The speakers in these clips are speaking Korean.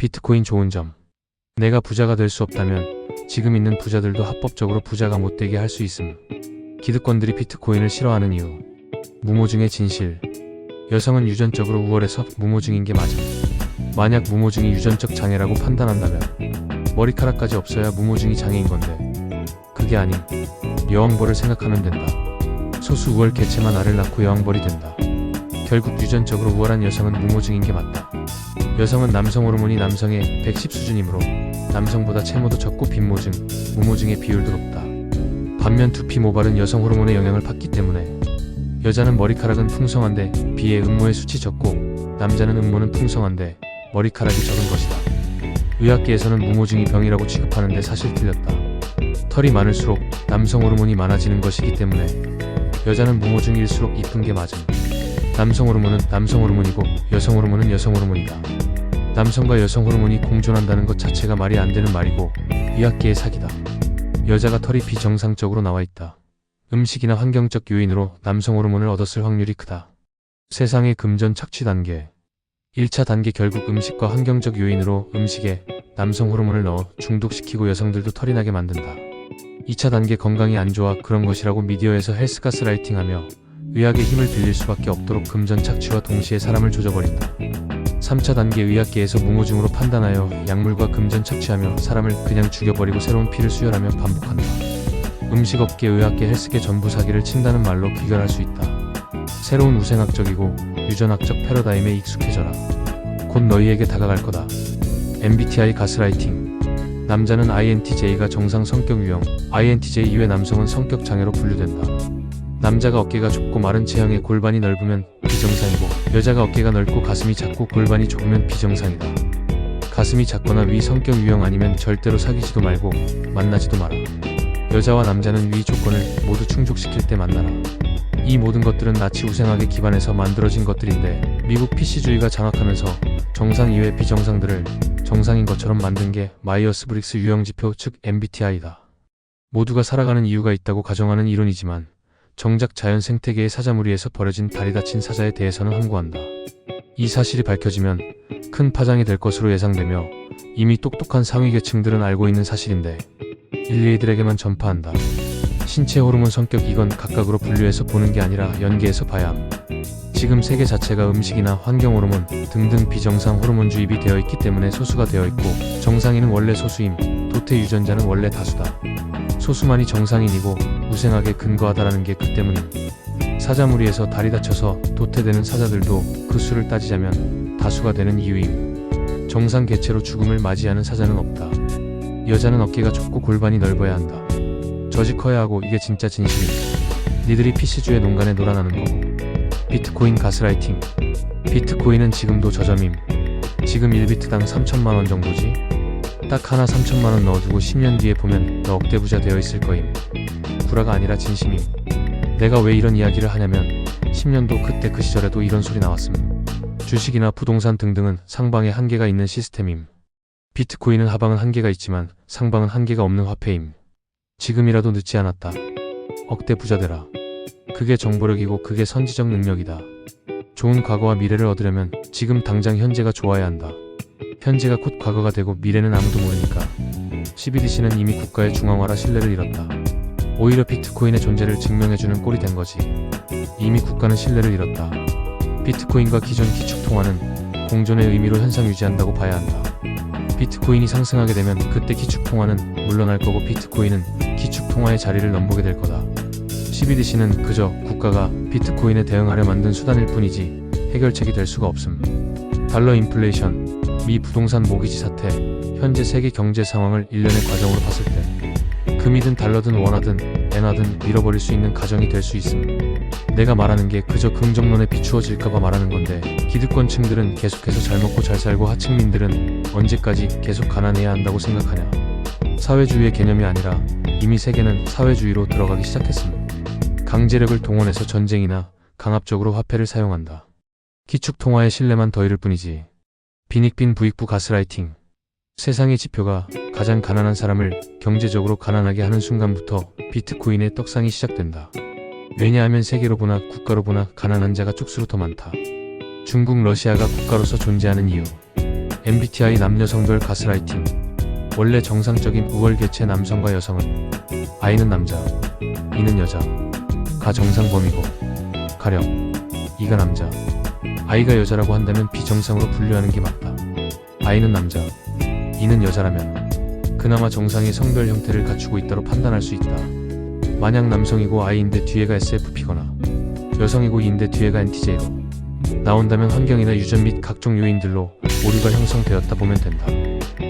비트코인 좋은 점. 내가 부자가 될 수 없다면 지금 있는 부자들도 합법적으로 부자가 못되게 할 수 있음. 기득권들이 비트코인을 싫어하는 이유. 무모증의 진실. 여성은 유전적으로 우월해서 무모증인 게 맞음. 만약 무모증이 유전적 장애라고 판단한다면 머리카락까지 없어야 무모증이 장애인 건데 그게 아닌 여왕벌을 생각하면 된다. 소수 우월 개체만 알을 낳고 여왕벌이 된다. 결국 유전적으로 우월한 여성은 무모증인 게 맞다. 여성은 남성 호르몬이 남성의 110 수준이므로 남성보다 채모도 적고 빈모증, 무모증의 비율도 높다. 반면 두피 모발은 여성 호르몬의 영향을 받기 때문에 여자는 머리카락은 풍성한데 비해 음모의 수치 적고 남자는 음모는 풍성한데 머리카락이 적은 것이다. 의학계에서는 무모증이 병이라고 취급하는데 사실 틀렸다. 털이 많을수록 남성 호르몬이 많아지는 것이기 때문에 여자는 무모증일수록 이쁜 게 맞음. 남성 호르몬은 남성 호르몬이고 여성 호르몬은 여성 호르몬이다. 남성과 여성 호르몬이 공존한다는 것 자체가 말이 안 되는 말이고 의학계의 사기다. 여자가 털이 비정상적으로 나와 있다. 음식이나 환경적 요인으로 남성 호르몬을 얻었을 확률이 크다. 세상의 금전 착취 단계. 1차 단계 결국 음식과 환경적 요인으로 음식에 남성 호르몬을 넣어 중독시키고 여성들도 털이 나게 만든다. 2차 단계 건강이 안 좋아 그런 것이라고 미디어에서 헬스가스라이팅하며 의학의 힘을 빌릴 수밖에 없도록 금전 착취와 동시에 사람을 조져버린다. 3차 단계 의학계에서 무모증으로 판단하여 약물과 금전 착취하며 사람을 그냥 죽여버리고 새로운 피를 수혈하며 반복한다. 음식업계, 의학계, 헬스계 전부 사기를 친다는 말로 귀결할 수 있다. 새로운 우생학적이고 유전학적 패러다임에 익숙해져라. 곧 너희에게 다가갈 거다. MBTI 가스라이팅. 남자는 INTJ가 정상 성격 유형, INTJ 이외 남성은 성격 장애로 분류된다. 남자가 어깨가 좁고 마른 체형에 골반이 넓으면 비정상이고 여자가 어깨가 넓고 가슴이 작고 골반이 좁으면 비정상이다. 가슴이 작거나 위 성격 유형 아니면 절대로 사귀지도 말고 만나지도 마라. 여자와 남자는 위 조건을 모두 충족시킬 때 만나라. 이 모든 것들은 나치 우생학에 기반해서 만들어진 것들인데 미국 PC주의가 장악하면서 정상 이외 비정상들을 정상인 것처럼 만든 게 마이어스-브릭스 유형지표 즉 MBTI다. 모두가 살아가는 이유가 있다고 가정하는 이론이지만 정작 자연 생태계의 사자무리에서 버려진 다리 다친 사자에 대해서는 함구한다. 이 사실이 밝혀지면 큰 파장이 될 것으로 예상되며 이미 똑똑한 상위 계층들은 알고 있는 사실인데 일리에들에게만 전파한다. 신체 호르몬 성격 이건 각각으로 분류해서 보는 게 아니라 연계해서 봐야 함. 지금 세계 자체가 음식이나 환경 호르몬 등등 비정상 호르몬 주입이 되어 있기 때문에 소수가 되어 있고 정상인은 원래 소수임, 도태 유전자는 원래 다수다. 소수만이 정상인이고 우생학에 근거하다라는 게 그 때문임. 사자무리에서 다리 다쳐서 도태되는 사자들도 그 수를 따지자면 다수가 되는 이유임. 정상 개체로 죽음을 맞이하는 사자는 없다. 여자는 어깨가 좁고 골반이 넓어야 한다. 젖이 커야 하고 이게 진짜 진실임. 니들이 PC주의 농간에 놀아나는 거고. 비트코인 가스라이팅. 비트코인은 지금도 저점임. 지금 1비트당 3천만원 정도지? 딱 하나 3천만원 넣어두고 10년 뒤에 보면 너 억대 부자 되어 있을 거임. 구라가 아니라 진심임. 내가 왜 이런 이야기를 하냐면 10년도 그때 그 시절에도 이런 소리 나왔음. 주식이나 부동산 등등은 상방에 한계가 있는 시스템임. 비트코인은 하방은 한계가 있지만 상방은 한계가 없는 화폐임. 지금이라도 늦지 않았다. 억대 부자 되라. 그게 정보력이고 그게 선지적 능력이다. 좋은 과거와 미래를 얻으려면 지금 당장 현재가 좋아야 한다. 현재가 곧 과거가 되고 미래는 아무도 모르니까. CBDC는 이미 국가의 중앙화라 신뢰를 잃었다. 오히려 비트코인의 존재를 증명해주는 꼴이 된 거지. 이미 국가는 신뢰를 잃었다. 비트코인과 기존 기축통화는 공존의 의미로 현상 유지한다고 봐야 한다. 비트코인이 상승하게 되면 그때 기축통화는 물러날 거고 비트코인은 기축통화의 자리를 넘보게 될 거다. CBDC는 그저 국가가 비트코인에 대응하려 만든 수단일 뿐이지 해결책이 될 수가 없음. 달러 인플레이션, 미 부동산 모기지 사태, 현재 세계 경제 상황을 일련의 과정으로 봤을 때 금이든 달러든 원화든 엔화든 잃어버릴 수 있는 가정이 될 수 있음. 내가 말하는 게 그저 긍정론에 비추어질까봐 말하는 건데 기득권층들은 계속해서 잘 먹고 잘 살고 하층민들은 언제까지 계속 가난해야 한다고 생각하냐. 사회주의의 개념이 아니라 이미 세계는 사회주의로 들어가기 시작했음. 강제력을 동원해서 전쟁이나 강압적으로 화폐를 사용한다. 기축통화의 신뢰만 더 잃을 뿐이지. 빈익빈 부익부 가스라이팅. 세상의 지표가 가장 가난한 사람을 경제적으로 가난하게 하는 순간부터 비트코인의 떡상이 시작된다. 왜냐하면 세계로 보나 국가로 보나 가난한 자가 쪽수로 더 많다. 중국, 러시아가 국가로서 존재하는 이유. MBTI 남녀성별 가스라이팅. 원래 정상적인 우월개체 남성과 여성은 I는 남자, E는 여자, 가 정상범위고 가령 E가 남자, I가 여자라고 한다면 비정상으로 분류하는 게 맞다. I는 남자, E는 여자라면 그나마 정상의 성별 형태를 갖추고 있다로 판단할 수 있다. 만약 남성이고 I인데 뒤에가 SFP거나 여성이고 E인데 뒤에가 NTJ로 나온다면 환경이나 유전 및 각종 요인들로 오류가 형성되었다 보면 된다.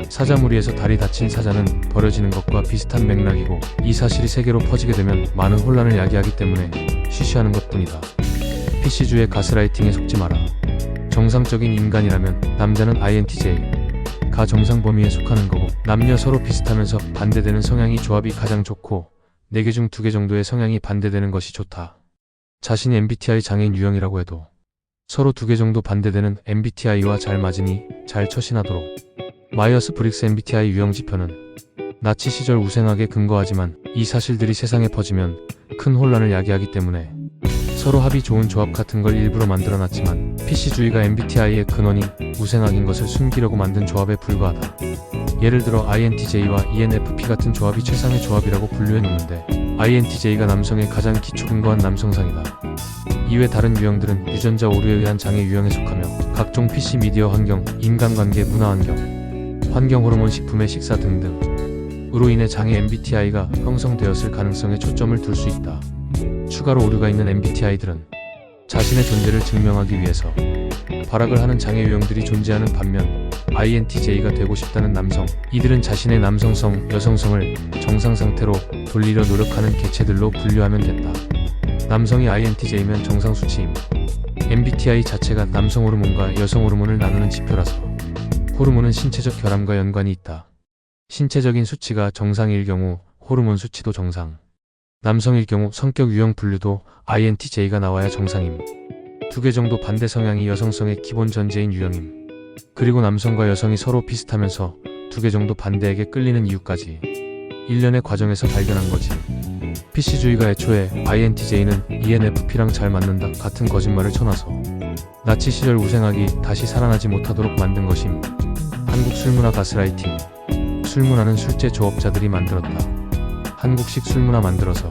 사자무리에서 다리 다친 사자는 버려지는 것과 비슷한 맥락이고, 이 사실이 세계로 퍼지게 되면 많은 혼란을 야기하기 때문에 쉬쉬하는 것뿐이다. PC주의 가스라이팅에 속지 마라. 정상적인 인간이라면 남자는 INTJ, 가 정상 범위에 속하는 거고, 남녀 서로 비슷하면서 반대되는 성향이 조합이 가장 좋고 4개 중 2개 정도의 성향이 반대되는 것이 좋다. 자신이 MBTI 장애인 유형이라고 해도 서로 2개 정도 반대되는 MBTI와 잘 맞으니 잘 처신하도록. 마이어스 브릭스 MBTI 유형 지표는 나치 시절 우생학에 근거하지만 이 사실들이 세상에 퍼지면 큰 혼란을 야기하기 때문에 서로 합이 좋은 조합 같은 걸 일부러 만들어놨지만, PC주의가 MBTI의 근원이 우생학인 것을 숨기려고 만든 조합에 불과하다. 예를 들어 INTJ와 ENFP 같은 조합이 최상의 조합이라고 분류해놓는데, INTJ가 남성의 가장 기초 근거한 남성상이다. 이외 다른 유형들은 유전자 오류에 의한 장애 유형에 속하며 각종 PC 미디어 환경, 인간관계, 문화 환경, 호르몬, 식품의 식사 등등으로 인해 장애 MBTI가 형성되었을 가능성에 초점을 둘 수 있다. 추가로 오류가 있는 MBTI들은 자신의 존재를 증명하기 위해서 발악을 하는 장애 유형들이 존재하는 반면, INTJ가 되고 싶다는 남성, 이들은 자신의 남성성, 여성성을 정상 상태로 돌리려 노력하는 개체들로 분류하면 된다. 남성이 INTJ면 정상 수치임. MBTI 자체가 남성 호르몬과 여성 호르몬을 나누는 지표라서 호르몬은 신체적 결함과 연관이 있다. 신체적인 수치가 정상일 경우 호르몬 수치도 정상. 남성일 경우 성격 유형 분류도 INTJ가 나와야 정상임. 2개 정도 반대 성향이 여성성의 기본 전제인 유형임. 그리고 남성과 여성이 서로 비슷하면서 2개 정도 반대에게 끌리는 이유까지 일련의 과정에서 발견한 거지. PC주의가 애초에 INTJ는 ENFP랑 잘 맞는다 같은 거짓말을 쳐놔서 나치 시절 우생학이 다시 살아나지 못하도록 만든 것임. 한국 술문화 가스라이팅. 술문화는 술제 조업자들이 만들었다. 한국식 술문화 만들어서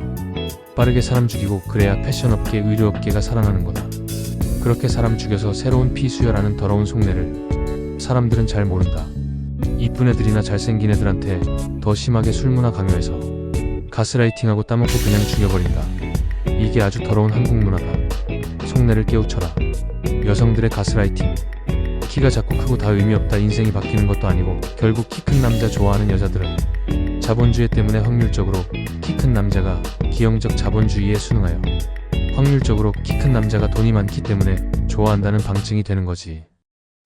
빠르게 사람 죽이고 그래야 패션업계, 의료업계가 살아나는 거다. 그렇게 사람 죽여서 새로운 피 수혈하는 더러운 속내를 사람들은 잘 모른다. 이쁜 애들이나 잘생긴 애들한테 더 심하게 술문화 강요해서 가스라이팅하고 따먹고 그냥 죽여버린다. 이게 아주 더러운 한국 문화다. 속내를 깨우쳐라. 여성들의 가스라이팅. 키가 작고 크고 다 의미 없다. 인생이 바뀌는 것도 아니고 결국 키 큰 남자 좋아하는 여자들은 자본주의 때문에 확률적으로 키 큰 남자가 기형적 자본주의에 순응하여 확률적으로 키 큰 남자가 돈이 많기 때문에 좋아한다는 방증이 되는 거지.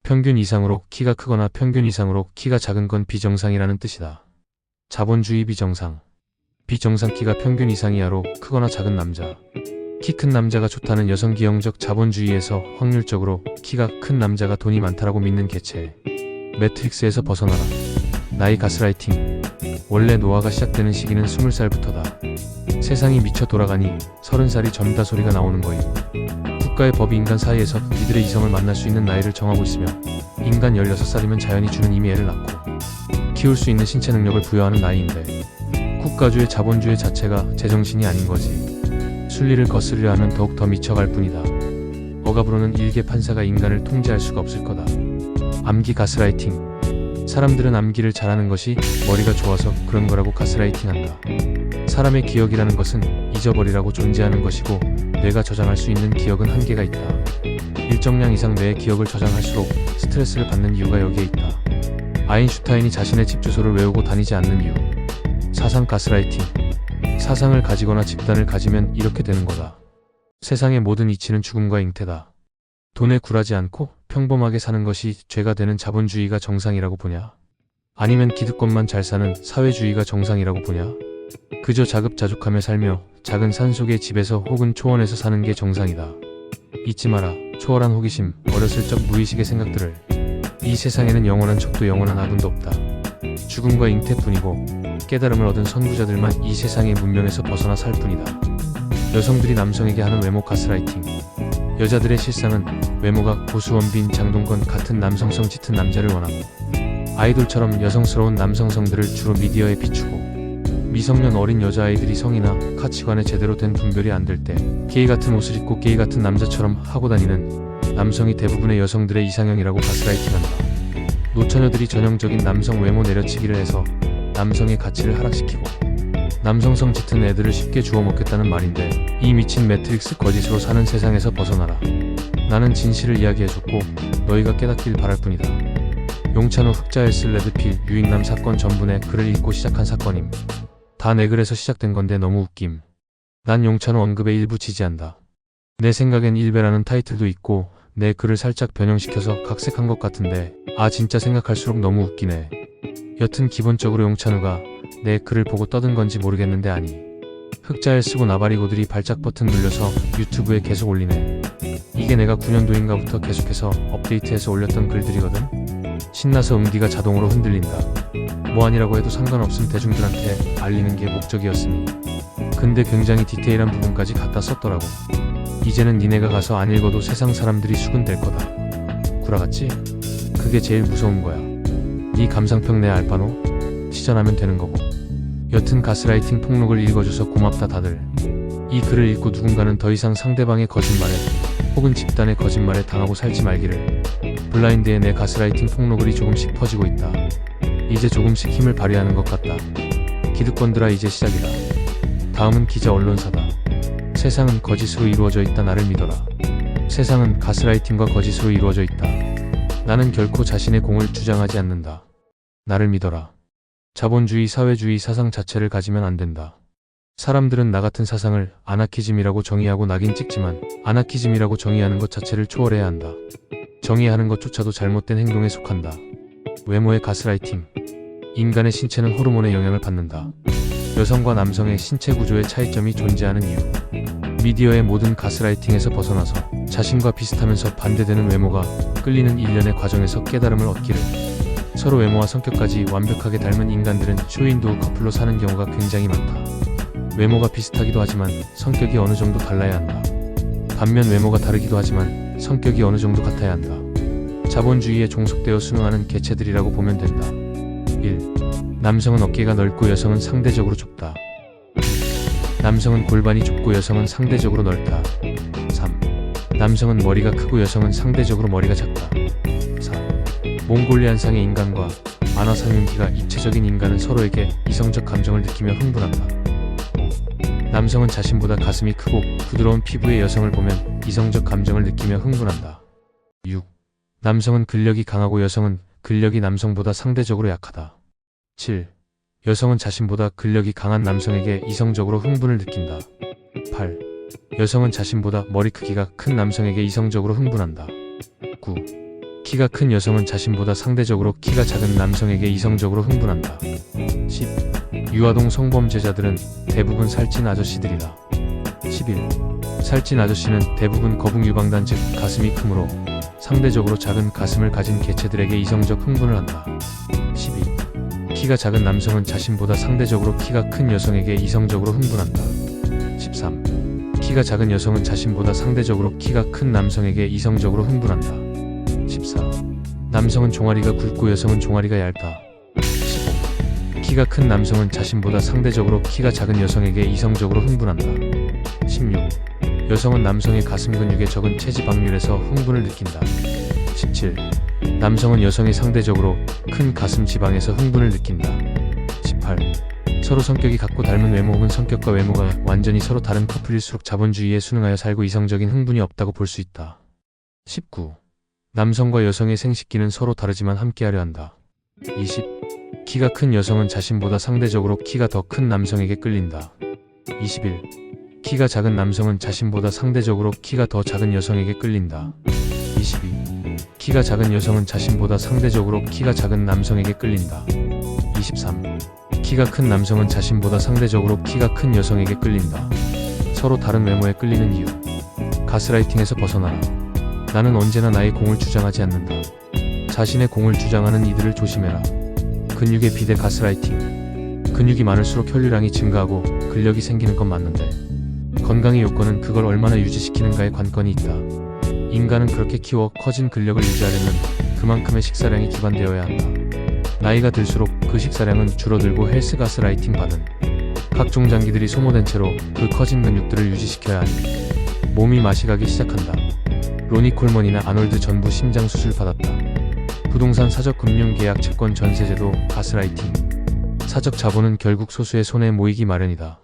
평균 이상으로 키가 크거나 평균 이상으로 키가 작은 건 비정상이라는 뜻이다. 자본주의 비정상. 비정상 키가 평균 이상이하로 크거나 작은 남자. 키 큰 남자가 좋다는 여성 기형적 자본주의에서 확률적으로 키가 큰 남자가 돈이 많다라고 믿는 개체. 매트릭스에서 벗어나라. 나이 가스라이팅. 원래 노화가 시작되는 시기는 20살부터다. 세상이 미쳐 돌아가니 30살이 젊다 소리가 나오는 거임. 국가의 법이 인간 사이에서 이들의 이성을 만날 수 있는 나이를 정하고 있으며, 인간 16살이면 자연이 주는 이미 애를 낳고 키울 수 있는 신체 능력을 부여하는 나이인데, 국가주의 자본주의 자체가 제정신이 아닌 거지. 순리를 거스르려 하면 더욱 더 미쳐갈 뿐이다. 억압으로는 일개 판사가 인간을 통제할 수가 없을 거다. 암기 가스라이팅. 사람들은 암기를 잘하는 것이 머리가 좋아서 그런 거라고 가스라이팅한다. 사람의 기억이라는 것은 잊어버리라고 존재하는 것이고, 뇌가 저장할 수 있는 기억은 한계가 있다. 일정량 이상 뇌의 기억을 저장할수록 스트레스를 받는 이유가 여기에 있다. 아인슈타인이 자신의 집 주소를 외우고 다니지 않는 이유. 사상 가스라이팅. 사상을 가지거나 집단을 가지면 이렇게 되는 거다. 세상의 모든 이치는 죽음과 잉태다. 돈에 굴하지 않고 평범하게 사는 것이 죄가 되는 자본주의가 정상이라고 보냐? 아니면 기득권만 잘 사는 사회주의가 정상이라고 보냐? 그저 자급자족하며 살며 작은 산속의 집에서 혹은 초원에서 사는 게 정상이다. 잊지 마라. 초월한 호기심, 어렸을 적 무의식의 생각들을. 이 세상에는 영원한 척도 영원한 아군도 없다. 죽음과 잉태뿐이고 깨달음을 얻은 선구자들만 이 세상의 문명에서 벗어나 살 뿐이다. 여성들이 남성에게 하는 외모 가스라이팅. 여자들의 실상은 외모가 고수원빈, 장동건 같은 남성성 짙은 남자를 원하고 아이돌처럼 여성스러운 남성성들을 주로 미디어에 비추고 미성년 어린 여자아이들이 성이나 가치관에 제대로 된 분별이 안 될 때 게이 같은 옷을 입고 게이 같은 남자처럼 하고 다니는 남성이 대부분의 여성들의 이상형이라고 가스라이팅한다. 노처녀들이 전형적인 남성 외모 내려치기를 해서 남성의 가치를 하락시키고 남성성 짙은 애들을 쉽게 주워 먹겠다는 말인데, 이 미친 매트릭스 거짓으로 사는 세상에서 벗어나라. 나는 진실을 이야기해줬고 너희가 깨닫길 바랄 뿐이다. 용찬호 흑자엘스 레드필 유익남 사건 전분의 글을 읽고 시작한 사건임. 다 내 글에서 시작된 건데 너무 웃김. 난 용찬호 언급에 일부 지지한다. 내 생각엔 일베라는 타이틀도 있고 내 글을 살짝 변형시켜서 각색한 것 같은데 진짜 생각할수록 너무 웃기네. 여튼 기본적으로 용찬호가 내 글을 보고 떠든 건지 모르겠는데 흑자엘 쓰고 나발이고들이 발작 버튼 눌려서 유튜브에 계속 올리네. 이게 내가 9년도인가부터 계속해서 업데이트해서 올렸던 글들이거든. 신나서 응디가 자동으로 흔들린다. 뭐 아니라고 해도 상관없음 대중들한테 알리는 게 목적이었으니. 근데 굉장히 디테일한 부분까지 갖다 썼더라고. 이제는 니네가 가서 안 읽어도 세상 사람들이 수군될 거다. 구라같지? 그게 제일 무서운 거야. 네 감상평 내 알바노? 시전하면 되는 거고. 여튼 가스라이팅 폭록을 읽어줘서 고맙다 다들. 이 글을 읽고 누군가는 더 이상 상대방의 거짓말에 혹은 집단의 거짓말에 당하고 살지 말기를. 블라인드의 내 가스라이팅 폭로글이 조금씩 퍼지고 있다. 이제 조금씩 힘을 발휘하는 것 같다. 기득권들아 이제 시작이다. 다음은 기자 언론사다. 세상은 거짓으로 이루어져 있다. 나를 믿어라. 세상은 가스라이팅과 거짓으로 이루어져 있다. 나는 결코 자신의 공을 주장하지 않는다. 나를 믿어라. 자본주의 사회주의 사상 자체를 가지면 안 된다. 사람들은 나 같은 사상을 아나키즘이라고 정의하고 낙인 찍지만 아나키즘이라고 정의하는 것 자체를 초월해야 한다. 정의하는 것조차도 잘못된 행동에 속한다. 외모의 가스라이팅. 인간의 신체는 호르몬의 영향을 받는다. 여성과 남성의 신체 구조의 차이점이 존재하는 이유. 미디어의 모든 가스라이팅에서 벗어나서 자신과 비슷하면서 반대되는 외모가 끌리는 일련의 과정에서 깨달음을 얻기를. 서로 외모와 성격까지 완벽하게 닮은 인간들은 쇼윈도우 커플로 사는 경우가 굉장히 많다. 외모가 비슷하기도 하지만 성격이 어느 정도 달라야 한다. 반면 외모가 다르기도 하지만 성격이 어느 정도 같아야 한다. 자본주의에 종속되어 순응하는 개체들이라고 보면 된다. 1. 남성은 어깨가 넓고 여성은 상대적으로 좁다. 남성은 골반이 좁고 여성은 상대적으로 넓다. 3. 남성은 머리가 크고 여성은 상대적으로 머리가 작다. 4. 몽골리안상의 인간과 만화상윤기가 입체적인 인간은 서로에게 이성적 감정을 느끼며 흥분한다. 5. 남성은 자신보다 가슴이 크고 부드러운 피부의 여성을 보면 이성적 감정을 느끼며 흥분한다. 6. 남성은 근력이 강하고 여성은 근력이 남성보다 상대적으로 약하다. 7. 여성은 자신보다 근력이 강한 남성에게 이성적으로 흥분을 느낀다. 8. 여성은 자신보다 머리 크기가 큰 남성에게 이성적으로 흥분한다. 9. 키가 큰 여성은 자신보다 상대적으로 키가 작은 남성에게 이성적으로 흥분한다. 10. 유아동 성범죄자들은 대부분 살찐 아저씨들이다. 11. 살찐 아저씨는 대부분 거북 유방단 즉 가슴이 크므로 상대적으로 작은 가슴을 가진 개체들에게 이성적 흥분을 한다. 12. 키가 작은 남성은 자신보다 상대적으로 키가 큰 여성에게 이성적으로 흥분한다. 13. 키가 작은 여성은 자신보다 상대적으로 키가 큰 남성에게 이성적으로 흥분한다. 14. 남성은 종아리가 굵고 여성은 종아리가 얇다. 15. 키가 큰 남성은 자신보다 상대적으로 키가 작은 여성에게 이성적으로 흥분한다. 16. 여성은 남성의 가슴 근육에 적은 체지방률에서 흥분을 느낀다. 17. 남성은 여성의 상대적으로 큰 가슴 지방에서 흥분을 느낀다. 18. 서로 성격이 같고 닮은 외모 혹은 성격과 외모가 완전히 서로 다른 커플일수록 자본주의에 순응하여 살고 이성적인 흥분이 없다고 볼 수 있다. 19. 남성과 여성의 생식기는 서로 다르지만 함께하려 한다. 20. 키가 큰 여성은 자신보다 상대적으로 키가 더 큰 남성에게 끌린다. 21. 키가 작은 남성은 자신보다 상대적으로 키가 더 작은 여성에게 끌린다. 22. 키가 작은 여성은 자신보다 상대적으로 키가 작은 남성에게 끌린다. 23. 키가 큰 남성은 자신보다 상대적으로 키가 큰 여성에게 끌린다. 서로 다른 외모에 끌리는 이유. 가스라이팅에서 벗어나라. 나는 언제나 나의 공을 주장하지 않는다. 자신의 공을 주장하는 이들을 조심해라. 근육의 비대 가스라이팅. 근육이 많을수록 혈류량이 증가하고 근력이 생기는 건 맞는데 건강의 요건은 그걸 얼마나 유지시키는가에 관건이 있다. 인간은 그렇게 키워 커진 근력을 유지하려면 그만큼의 식사량이 기반되어야 한다. 나이가 들수록 그 식사량은 줄어들고 헬스 가스라이팅 받은 각종 장기들이 소모된 채로 그 커진 근육들을 유지시켜야 하니 몸이 맛이 가기 시작한다. 로니 콜먼이나 아놀드 전부 심장 수술 받았다. 부동산 사적 금융 계약 채권 전세제도 가스라이팅. 사적 자본은 결국 소수의 손에 모이기 마련이다.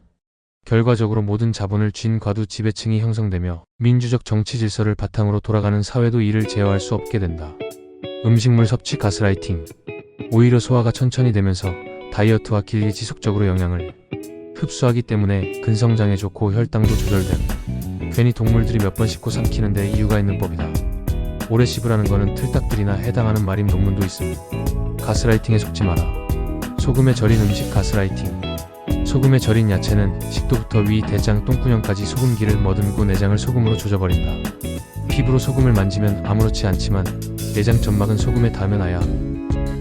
결과적으로 모든 자본을 쥔 과두 지배층이 형성되며 민주적 정치 질서를 바탕으로 돌아가는 사회도 이를 제어할 수 없게 된다. 음식물 섭취 가스라이팅. 오히려 소화가 천천히 되면서 다이어트와 길게 지속적으로 영양을 흡수하기 때문에 근성장에 좋고 혈당도 조절됨. 괜히 동물들이 몇 번 씹고 삼키는데 이유가 있는 법이다. 오래 씹으라는 거는 틀딱들이나 해당하는 말임 논문도 있음. 가스라이팅에 속지 마라. 소금에 절인 음식 가스라이팅. 소금에 절인 야채는 식도부터 위, 대장, 똥구녕까지 소금기를 머금고 내장을 소금으로 조져버린다. 피부로 소금을 만지면 아무렇지 않지만 내장 점막은 소금에 닿으면 아야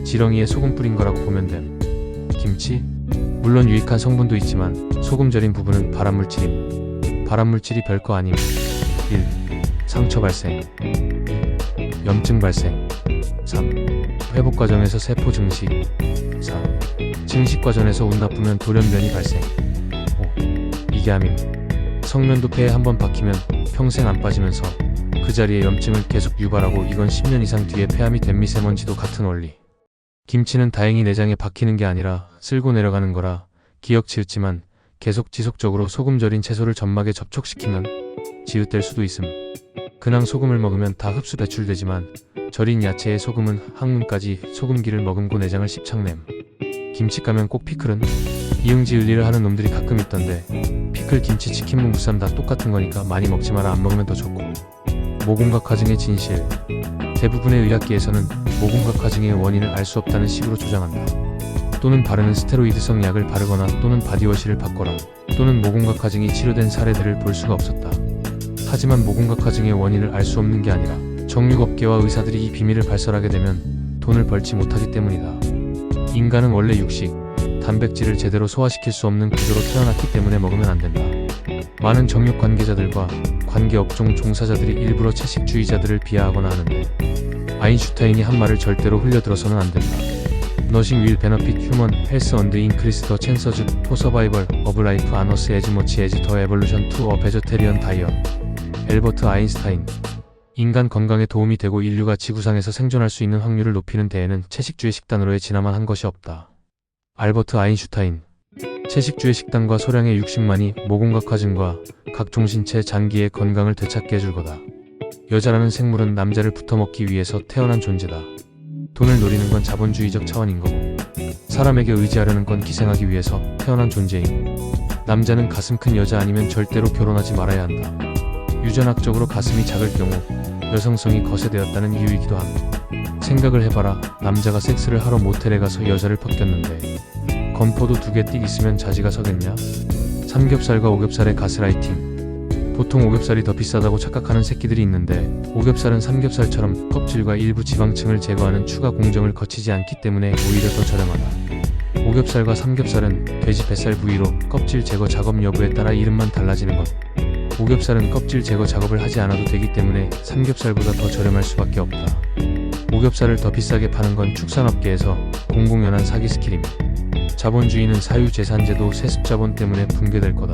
지렁이에 소금 뿌린 거라고 보면 됨. 김치? 물론 유익한 성분도 있지만 소금 절인 부분은 발암물질임. 발암물질이 별거 아님. 1. 상처 발생. 2. 염증 발생. 3. 회복 과정에서 세포 증식. 4. 증식 과정에서 운 나쁘면 돌연변이 발생. 5. 이게 암임. 성면도 폐에 한번 박히면 평생 안 빠지면서 그 자리에 염증을 계속 유발하고 이건 10년 이상 뒤에 폐암이 된 미세먼지도 같은 원리. 김치는 다행히 내장에 박히는 게 아니라 쓸고 내려가는 거라 기억치읓지만 계속 지속적으로 소금 절인 채소를 점막에 접촉시키면 지읒될 수도 있음. 그냥 소금을 먹으면 다 흡수 배출되지만 절인 야채의 소금은 항문까지 소금기를 머금고 내장을 씹착냄. 김치 가면 꼭 피클은 이응지을리를 하는 놈들이 가끔 있던데 피클, 김치, 치킨, 몽구쌈 다 똑같은 거니까 많이 먹지 마라. 안 먹으면 더 좋고. 모공각 화증의 진실. 대부분의 의학계에서는 모공각 화증의 원인을 알 수 없다는 식으로 주장한다. 또는 바르는 스테로이드성 약을 바르거나 또는 바디워시를 받거나 또는 모공각 화증이 치료된 사례들을 볼 수가 없었다. 하지만 모공각 화증의 원인을 알 수 없는 게 아니라 정육업계와 의사들이 이 비밀을 발설하게 되면 돈을 벌지 못하기 때문이다. 인간은 원래 육식, 단백질을 제대로 소화시킬 수 없는 구조로 태어났기 때문에 먹으면 안 된다. 많은 정육 관계자들과 관계업종 종사자들이 일부러 채식주의자들을 비하하거나 하는데 아인슈타인이 한 말을 절대로 흘려들어서는 안 된다. Nothing will benefit human health and increase the chances for survival of life on Earth as much as the evolution to a vegetarian diet. 엘버트 아인슈타인. 인간 건강에 도움이 되고 인류가 지구상에서 생존할 수 있는 확률을 높이는 데에는 채식주의 식단으로의 진화만 한 것이 없다. 알버트 아인슈타인. 채식주의 식단과 소량의 육식만이 모공각 화증과 각종 신체 장기의 건강을 되찾게 해줄 거다. 여자라는 생물은 남자를 붙어먹기 위해서 태어난 존재다. 돈을 노리는 건 자본주의적 차원인 거고 사람에게 의지하려는 건 기생하기 위해서 태어난 존재임. 남자는 가슴 큰 여자 아니면 절대로 결혼하지 말아야 한다. 유전학적으로 가슴이 작을 경우 여성성이 거세되었다는 이유이기도 함. 생각을 해봐라. 남자가 섹스를 하러 모텔에 가서 여자를 벗겼는데 건포도 2개 띡 있으면 자지가 서겠냐? 삼겹살과 오겹살의 가스라이팅. 보통 오겹살이 더 비싸다고 착각하는 새끼들이 있는데 오겹살은 삼겹살처럼 껍질과 일부 지방층을 제거하는 추가 공정을 거치지 않기 때문에 오히려 더 저렴하다. 오겹살과 삼겹살은 돼지 뱃살 부위로 껍질 제거 작업 여부에 따라 이름만 달라지는 것. 오겹살은 껍질 제거 작업을 하지 않아도 되기 때문에 삼겹살보다 더 저렴할 수밖에 없다. 오겹살을 더 비싸게 파는 건 축산업계에서 공공연한 사기 스킬임. 자본주의는 사유재산제도 세습자본 때문에 붕괴될 거다.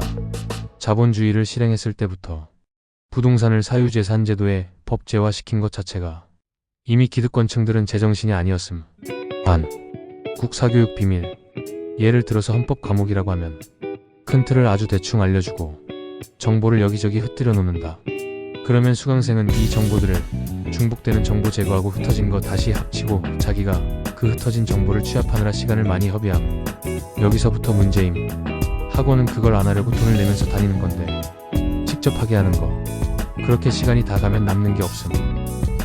자본주의를 실행했을 때부터 부동산을 사유재산제도에 법제화시킨 것 자체가 이미 기득권층들은 제정신이 아니었음. 반. 국사교육 비밀. 예를 들어서 헌법 과목이라고 하면 큰 틀을 아주 대충 알려주고 정보를 여기저기 흩뜨려 놓는다. 그러면 수강생은 이 정보들을 중복되는 정보 제거하고 흩어진 거 다시 합치고 자기가 그 흩어진 정보를 취합하느라 시간을 많이 허비함. 여기서부터 문제임. 학원은 그걸 안 하려고 돈을 내면서 다니는 건데 직접 하게 하는 거. 그렇게 시간이 다 가면 남는 게 없음.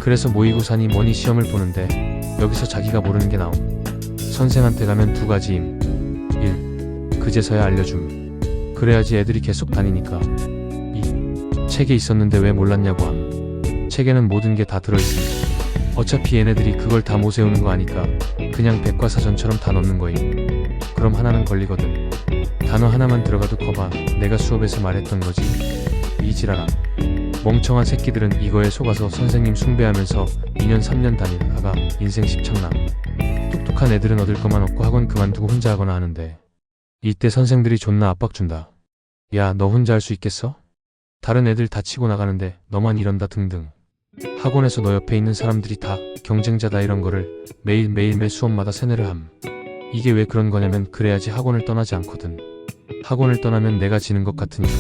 그래서 모의고사니 뭐니 시험을 보는데 여기서 자기가 모르는 게 나옴. 선생한테 가면 2가지임. 1. 그제서야 알려줌. 그래야지 애들이 계속 다니니까. 2. 책에 있었는데 왜 몰랐냐고 함. 책에는 모든 게 다 들어있음. 어차피 얘네들이 그걸 다 모세우는 거 아니까 그냥 백과사전처럼 다 넣는 거임. 그럼 하나는 걸리거든. 단어 하나만 들어가도 거봐. 내가 수업에서 말했던 거지. 이 지랄함. 멍청한 새끼들은 이거에 속아서 선생님 숭배하면서 2년 3년 다니다가 인생 십창남. 똑똑한 애들은 얻을 것만 얻고 학원 그만두고 혼자 하거나 하는데 이때 선생들이 존나 압박 준다. 야, 너 혼자 할 수 있겠어? 다른 애들 다 치고 나가는데 너만 이런다 등등. 학원에서 너 옆에 있는 사람들이 다 경쟁자다 이런 거를 매일 매 수업마다 세뇌를 함. 이게 왜 그런 거냐면 그래야지 학원을 떠나지 않거든. 학원을 떠나면 내가 지는 것 같으니까.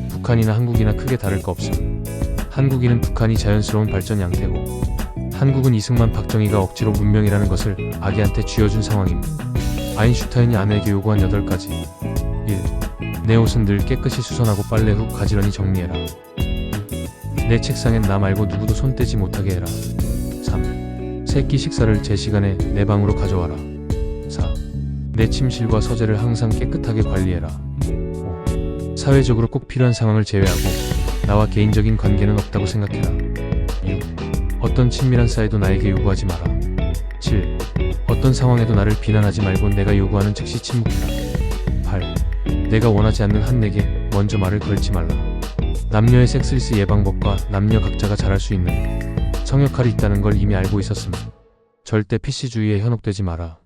북한이나 한국이나 크게 다를 거 없음. 한국인은 북한이 자연스러운 발전 양태고 한국은 이승만 박정희가 억지로 문명이라는 것을 아기한테 쥐어준 상황임. 아인슈타인이 아내에게 요구한 8가지. 1. 내 옷은 늘 깨끗이 수선하고 빨래 후 가지런히 정리해라. 2. 내 책상엔 나 말고 누구도 손 떼지 못하게 해라. 3. 새끼 식사를 제 시간에 내 방으로 가져와라. 4. 내 침실과 서재를 항상 깨끗하게 관리해라. 5. 사회적으로 꼭 필요한 상황을 제외하고 나와 개인적인 관계는 없다고 생각해라. 6. 어떤 친밀한 사이도 나에게 요구하지 마라. 7. 어떤 상황에도 나를 비난하지 말고 내가 요구하는 즉시 침묵해라. 8. 내가 원하지 않는 한 내게 먼저 말을 걸지 말라. 남녀의 섹스리스 예방법과 남녀 각자가 잘할 수 있는 성역할이 있다는 걸 이미 알고 있었음. 절대 PC주의에 현혹되지 마라.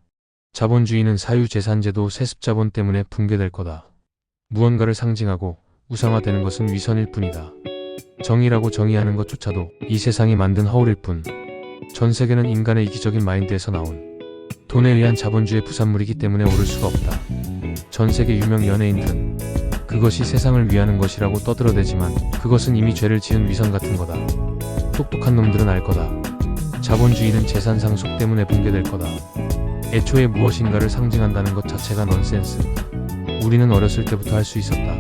자본주의는 사유재산제도 세습자본 때문에 붕괴될 거다. 무언가를 상징하고 우상화되는 것은 위선일 뿐이다. 정의라고 정의하는 것조차도 이 세상이 만든 허울일 뿐. 전 세계는 인간의 이기적인 마인드에서 나온 돈에 의한 자본주의 부산물이기 때문에 오를 수가 없다. 전 세계 유명 연예인들은 그것이 세상을 위하는 것이라고 떠들어대지만 그것은 이미 죄를 지은 위선 같은 거다. 똑똑한 놈들은 알 거다. 자본주의는 재산 상속 때문에 붕괴될 거다. 애초에 무엇인가를 상징한다는 것 자체가 넌센스. 우리는 어렸을 때부터 할 수 있었다.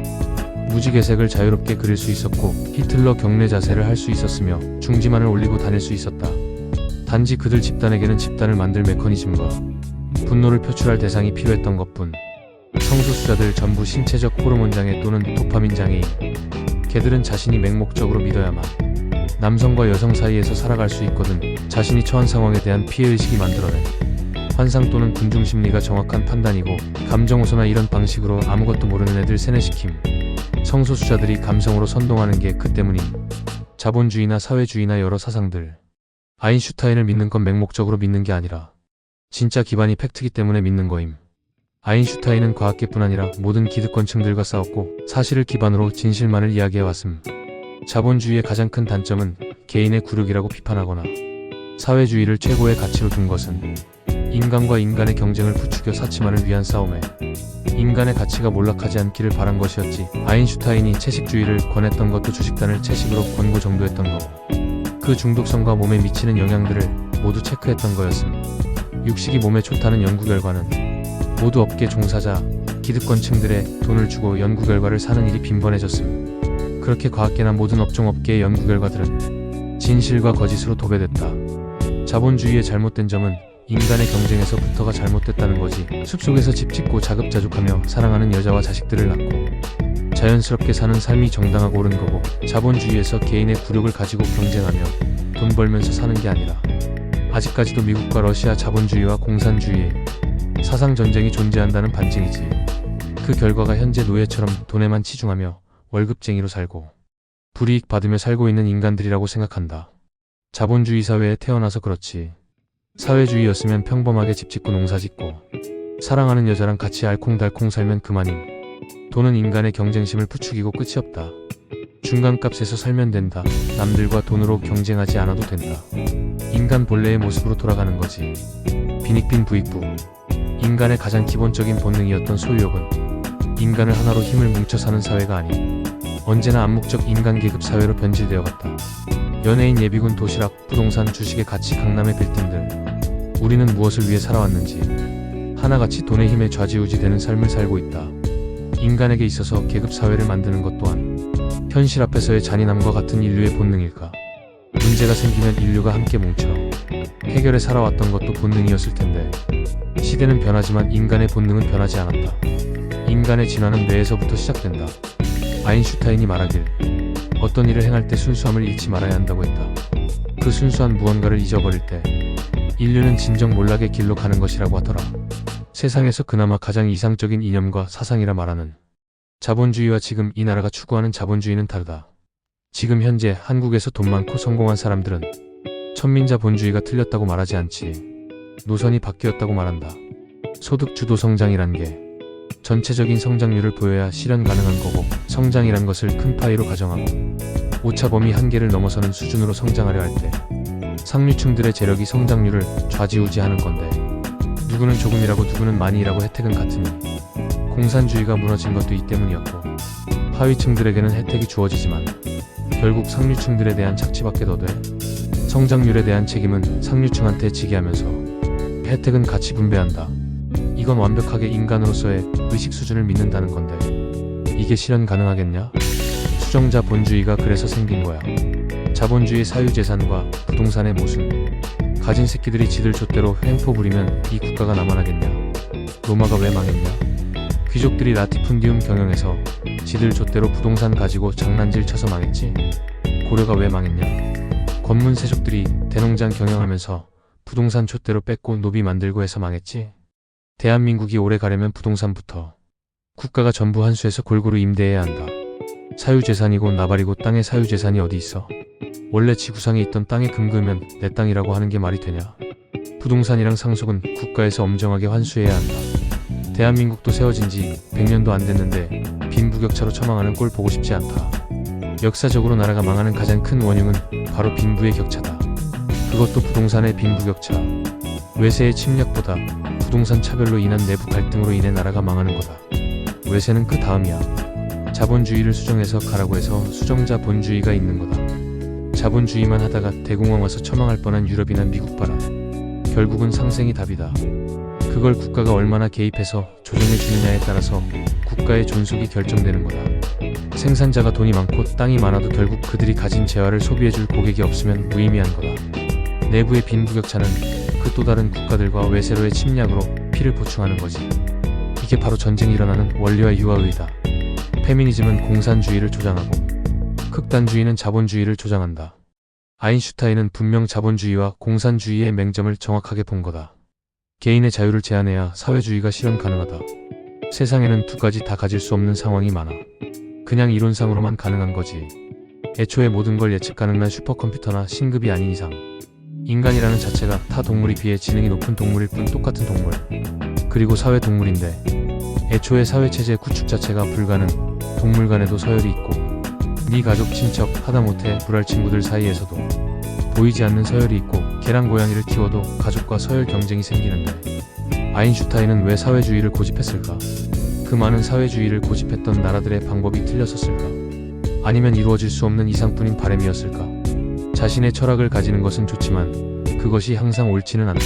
무지개색을 자유롭게 그릴 수 있었고 히틀러 경례 자세를 할 수 있었으며 중지만을 올리고 다닐 수 있었다. 단지 그들 집단에게는 집단을 만들 메커니즘과 분노를 표출할 대상이 필요했던 것뿐. 성소수자들 전부 신체적 호르몬 장애 또는 도파민 장애인. 걔들은 자신이 맹목적으로 믿어야만 남성과 여성 사이에서 살아갈 수 있거든. 자신이 처한 상황에 대한 피해의식이 만들어낸 환상 또는 군중심리가 정확한 판단이고 감정호소나 이런 방식으로 아무것도 모르는 애들 세뇌시킴. 성소수자들이 감성으로 선동하는 게 그 때문임. 자본주의나 사회주의나 여러 사상들. 아인슈타인을 믿는 건 맹목적으로 믿는 게 아니라 진짜 기반이 팩트기 때문에 믿는 거임. 아인슈타인은 과학계뿐 아니라 모든 기득권층들과 싸웠고 사실을 기반으로 진실만을 이야기해왔음. 자본주의의 가장 큰 단점은 개인의 굴욕이라고 비판하거나 사회주의를 최고의 가치로 둔 것은 인간과 인간의 경쟁을 부추겨 사치만을 위한 싸움에 인간의 가치가 몰락하지 않기를 바란 것이었지. 아인슈타인이 채식주의를 권했던 것도 주식단을 채식으로 권고 정도했던 거고 그 중독성과 몸에 미치는 영향들을 모두 체크했던 거였음. 육식이 몸에 좋다는 연구 결과는 모두 업계 종사자, 기득권층들의 돈을 주고 연구 결과를 사는 일이 빈번해졌음. 그렇게 과학계나 모든 업종업계의 연구 결과들은 진실과 거짓으로 도배됐다. 자본주의의 잘못된 점은 인간의 경쟁에서부터가 잘못됐다는 거지. 숲속에서 집 짓고 자급자족하며 사랑하는 여자와 자식들을 낳고 자연스럽게 사는 삶이 정당하고 옳은 거고 자본주의에서 개인의 굴욕을 가지고 경쟁하며 돈 벌면서 사는 게 아니라 아직까지도 미국과 러시아 자본주의와 공산주의의 사상전쟁이 존재한다는 반증이지. 그 결과가 현재 노예처럼 돈에만 치중하며 월급쟁이로 살고 불이익 받으며 살고 있는 인간들이라고 생각한다. 자본주의 사회에 태어나서 그렇지. 사회주의였으면 평범하게 집 짓고 농사 짓고 사랑하는 여자랑 같이 알콩달콩 살면 그만임. 돈은 인간의 경쟁심을 부추기고 끝이 없다. 중간값에서 살면 된다. 남들과 돈으로 경쟁하지 않아도 된다. 인간 본래의 모습으로 돌아가는 거지. 빈익빈 부익부. 인간의 가장 기본적인 본능이었던 소유욕은 인간을 하나로 힘을 뭉쳐 사는 사회가 아닌 언제나 암묵적 인간계급 사회로 변질되어 갔다. 연예인, 예비군, 도시락, 부동산, 주식의 가치, 강남의 빌딩들. 우리는 무엇을 위해 살아왔는지 하나같이 돈의 힘에 좌지우지되는 삶을 살고 있다. 인간에게 있어서 계급사회를 만드는 것 또한 현실 앞에서의 잔인함과 같은 인류의 본능일까? 문제가 생기면 인류가 함께 뭉쳐 해결해 살아왔던 것도 본능이었을 텐데 시대는 변하지만 인간의 본능은 변하지 않았다. 인간의 진화는 뇌에서부터 시작된다. 아인슈타인이 말하길 어떤 일을 행할 때 순수함을 잃지 말아야 한다고 했다. 그 순수한 무언가를 잊어버릴 때 인류는 진정 몰락의 길로 가는 것이라고 하더라. 세상에서 그나마 가장 이상적인 이념과 사상이라 말하는 자본주의와 지금 이 나라가 추구하는 자본주의는 다르다. 지금 현재 한국에서 돈 많고 성공한 사람들은 천민자 본주의가 틀렸다고 말하지 않지. 노선이 바뀌었다고 말한다. 소득 주도 성장이란 게 전체적인 성장률을 보여야 실현 가능한 거고, 성장이란 것을 큰 파이로 가정하고 오차 범위 한계를 넘어서는 수준으로 성장하려 할 때 상류층들의 재력이 성장률을 좌지우지하는 건데, 누구는 조금이라고 누구는 많이라고 혜택은 같으니 공산주의가 무너진 것도 이 때문이었고, 하위층들에게는 혜택이 주어지지만 결국 상류층들에 대한 착취밖에 더 돼. 성장률에 대한 책임은 상류층한테 지게 하면서 혜택은 같이 분배한다. 이건 완벽하게 인간으로서의 의식 수준을 믿는다는 건데, 이게 실현 가능하겠냐? 수정자 본주의가 그래서 생긴 거야. 자본주의 사유재산과 부동산의 모순. 가진 새끼들이 지들 좆대로 횡포 부리면 이 국가가 남아나겠냐? 로마가 왜 망했냐? 귀족들이 라티푼디움 경영해서 지들 좆대로 부동산 가지고 장난질 쳐서 망했지? 고려가 왜 망했냐? 권문세족들이 대농장 경영하면서 부동산 좆대로 뺏고 노비 만들고 해서 망했지? 대한민국이 오래 가려면 부동산부터. 국가가 전부 한수해서 골고루 임대해야 한다. 사유재산이고 나발이고 땅의 사유재산이 어디 있어? 원래 지구상에 있던 땅에 금 그으면 내 땅이라고 하는 게 말이 되냐? 부동산이랑 상속은 국가에서 엄정하게 환수해야 한다. 대한민국도 세워진 지 100년도 안 됐는데 빈부격차로 처망하는 꼴 보고 싶지 않다. 역사적으로 나라가 망하는 가장 큰 원흉은 바로 빈부의 격차다. 그것도 부동산의 빈부격차. 외세의 침략보다 부동산 차별로 인한 내부 갈등으로 인해 나라가 망하는 거다. 외세는 그 다음이야. 자본주의를 수정해서 가라고 해서 수정자 본주의가 있는 거다. 자본주의만 하다가 대공황 와서 처망할 뻔한 유럽이나 미국 봐라. 결국은 상생이 답이다. 그걸 국가가 얼마나 개입해서 조정해 주느냐에 따라서 국가의 존속이 결정되는 거다. 생산자가 돈이 많고 땅이 많아도 결국 그들이 가진 재화를 소비해줄 고객이 없으면 무의미한 거다. 내부의 빈부격차는 그 또 다른 국가들과 외세로의 침략으로 피를 보충하는 거지. 이게 바로 전쟁이 일어나는 원리와 유아의다. 페미니즘은 공산주의를 조장하고 극단주의는 자본주의를 조장한다. 아인슈타인은 분명 자본주의와 공산주의의 맹점을 정확하게 본 거다. 개인의 자유를 제한해야 사회주의가 실현 가능하다. 세상에는 두 가지 다 가질 수 없는 상황이 많아. 그냥 이론상으로만 가능한 거지. 애초에 모든 걸 예측 가능한 슈퍼컴퓨터나 신급이 아닌 이상 인간이라는 자체가 타 동물에 비해 지능이 높은 동물일 뿐 똑같은 동물. 그리고 사회동물인데 애초에 사회체제 구축 자체가 불가능. 동물 간에도 서열이 있고 네 가족 친척 하다못해 불알 친구들 사이에서도 보이지 않는 서열이 있고, 개랑 고양이를 키워도 가족과 서열 경쟁이 생기는데 아인슈타인은 왜 사회주의를 고집했을까? 그 많은 사회주의를 고집했던 나라들의 방법이 틀렸었을까? 아니면 이루어질 수 없는 이상뿐인 바람이었을까? 자신의 철학을 가지는 것은 좋지만 그것이 항상 옳지는 않다.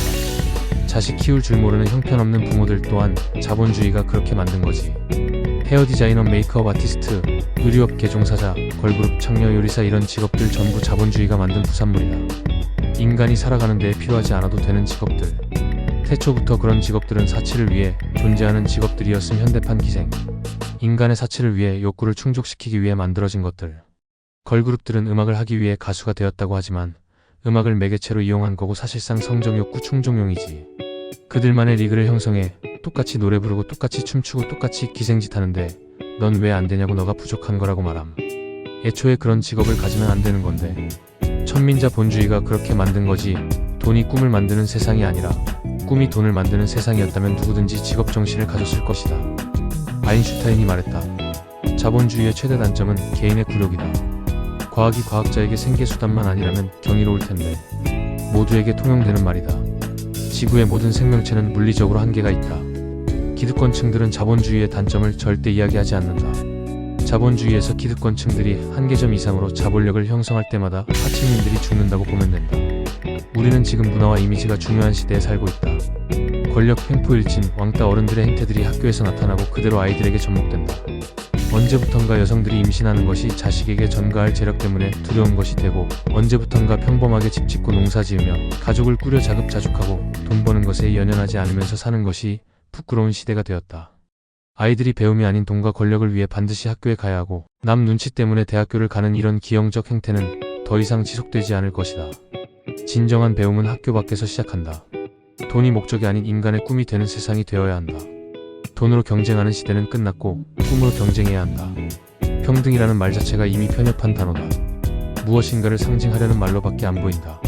자식 키울 줄 모르는 형편없는 부모들 또한 자본주의가 그렇게 만든 거지. 헤어 디자이너, 메이크업 아티스트, 의류업 개종사자, 걸그룹 창녀, 요리사 이런 직업들 전부 자본주의가 만든 부산물이다. 인간이 살아가는 데에 필요하지 않아도 되는 직업들. 태초부터 그런 직업들은 사치를 위해 존재하는 직업들이었음. 현대판 기생. 인간의 사치를 위해 욕구를 충족시키기 위해 만들어진 것들. 걸그룹들은 음악을 하기 위해 가수가 되었다고 하지만 음악을 매개체로 이용한 거고 사실상 성적욕구 충족용이지. 그들만의 리그를 형성해 똑같이 노래 부르고 똑같이 춤추고 똑같이 기생짓 하는데 넌 왜 안 되냐고, 너가 부족한 거라고 말함. 애초에 그런 직업을 가지면 안 되는 건데 천민자 본주의가 그렇게 만든 거지. 돈이 꿈을 만드는 세상이 아니라 꿈이 돈을 만드는 세상이었다면 누구든지 직업 정신을 가졌을 것이다. 아인슈타인이 말했다. 자본주의의 최대 단점은 개인의 굴욕이다. 과학이 과학자에게 생계수단만 아니라면 경이로울 텐데 모두에게 통용되는 말이다. 지구의 모든 생명체는 물리적으로 한계가 있다. 기득권층들은 자본주의의 단점을 절대 이야기하지 않는다. 자본주의에서 기득권층들이 한계점 이상으로 자본력을 형성할 때마다 하층민들이 죽는다고 보면 된다. 우리는 지금 문화와 이미지가 중요한 시대에 살고 있다. 권력 횡포일진 왕따 어른들의 행태들이 학교에서 나타나고 그대로 아이들에게 접목된다. 언제부턴가 여성들이 임신하는 것이 자식에게 전가할 재력 때문에 두려운 것이 되고, 언제부턴가 평범하게 집 짓고 농사 지으며 가족을 꾸려 자급자족하고 돈 버는 것에 연연하지 않으면서 사는 것이 부끄러운 시대가 되었다. 아이들이 배움이 아닌 돈과 권력을 위해 반드시 학교에 가야 하고 남 눈치 때문에 대학교를 가는 이런 기형적 행태는 더 이상 지속되지 않을 것이다. 진정한 배움은 학교 밖에서 시작한다. 돈이 목적이 아닌 인간의 꿈이 되는 세상이 되어야 한다. 돈으로 경쟁하는 시대는 끝났고 꿈으로 경쟁해야 한다. 평등이라는 말 자체가 이미 편협한 단어다. 무엇인가를 상징하려는 말로밖에 안 보인다.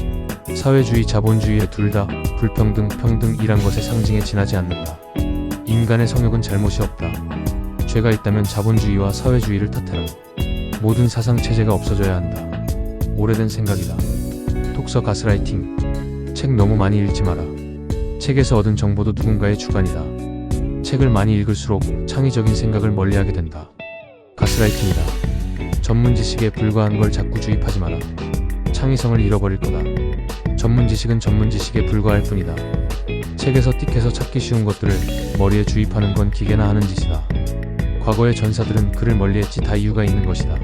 사회주의, 자본주의의 둘 다 불평등, 평등이란 것의 상징에 지나지 않는다. 인간의 성욕은 잘못이 없다. 죄가 있다면 자본주의와 사회주의를 탓해라. 모든 사상체제가 없어져야 한다. 오래된 생각이다. 독서 가스라이팅. 책 너무 많이 읽지 마라. 책에서 얻은 정보도 누군가의 주관이다. 책을 많이 읽을수록 창의적인 생각을 멀리하게 된다. 가스라이팅이다. 전문 지식에 불과한 걸 자꾸 주입하지 마라. 창의성을 잃어버릴 거다. 전문 지식은 전문 지식에 불과할 뿐이다. 책에서 띡해서 찾기 쉬운 것들을 머리에 주입하는 건 기계나 하는 짓이다. 과거의 전사들은 그를 멀리했지 다 이유가 있는 것이다.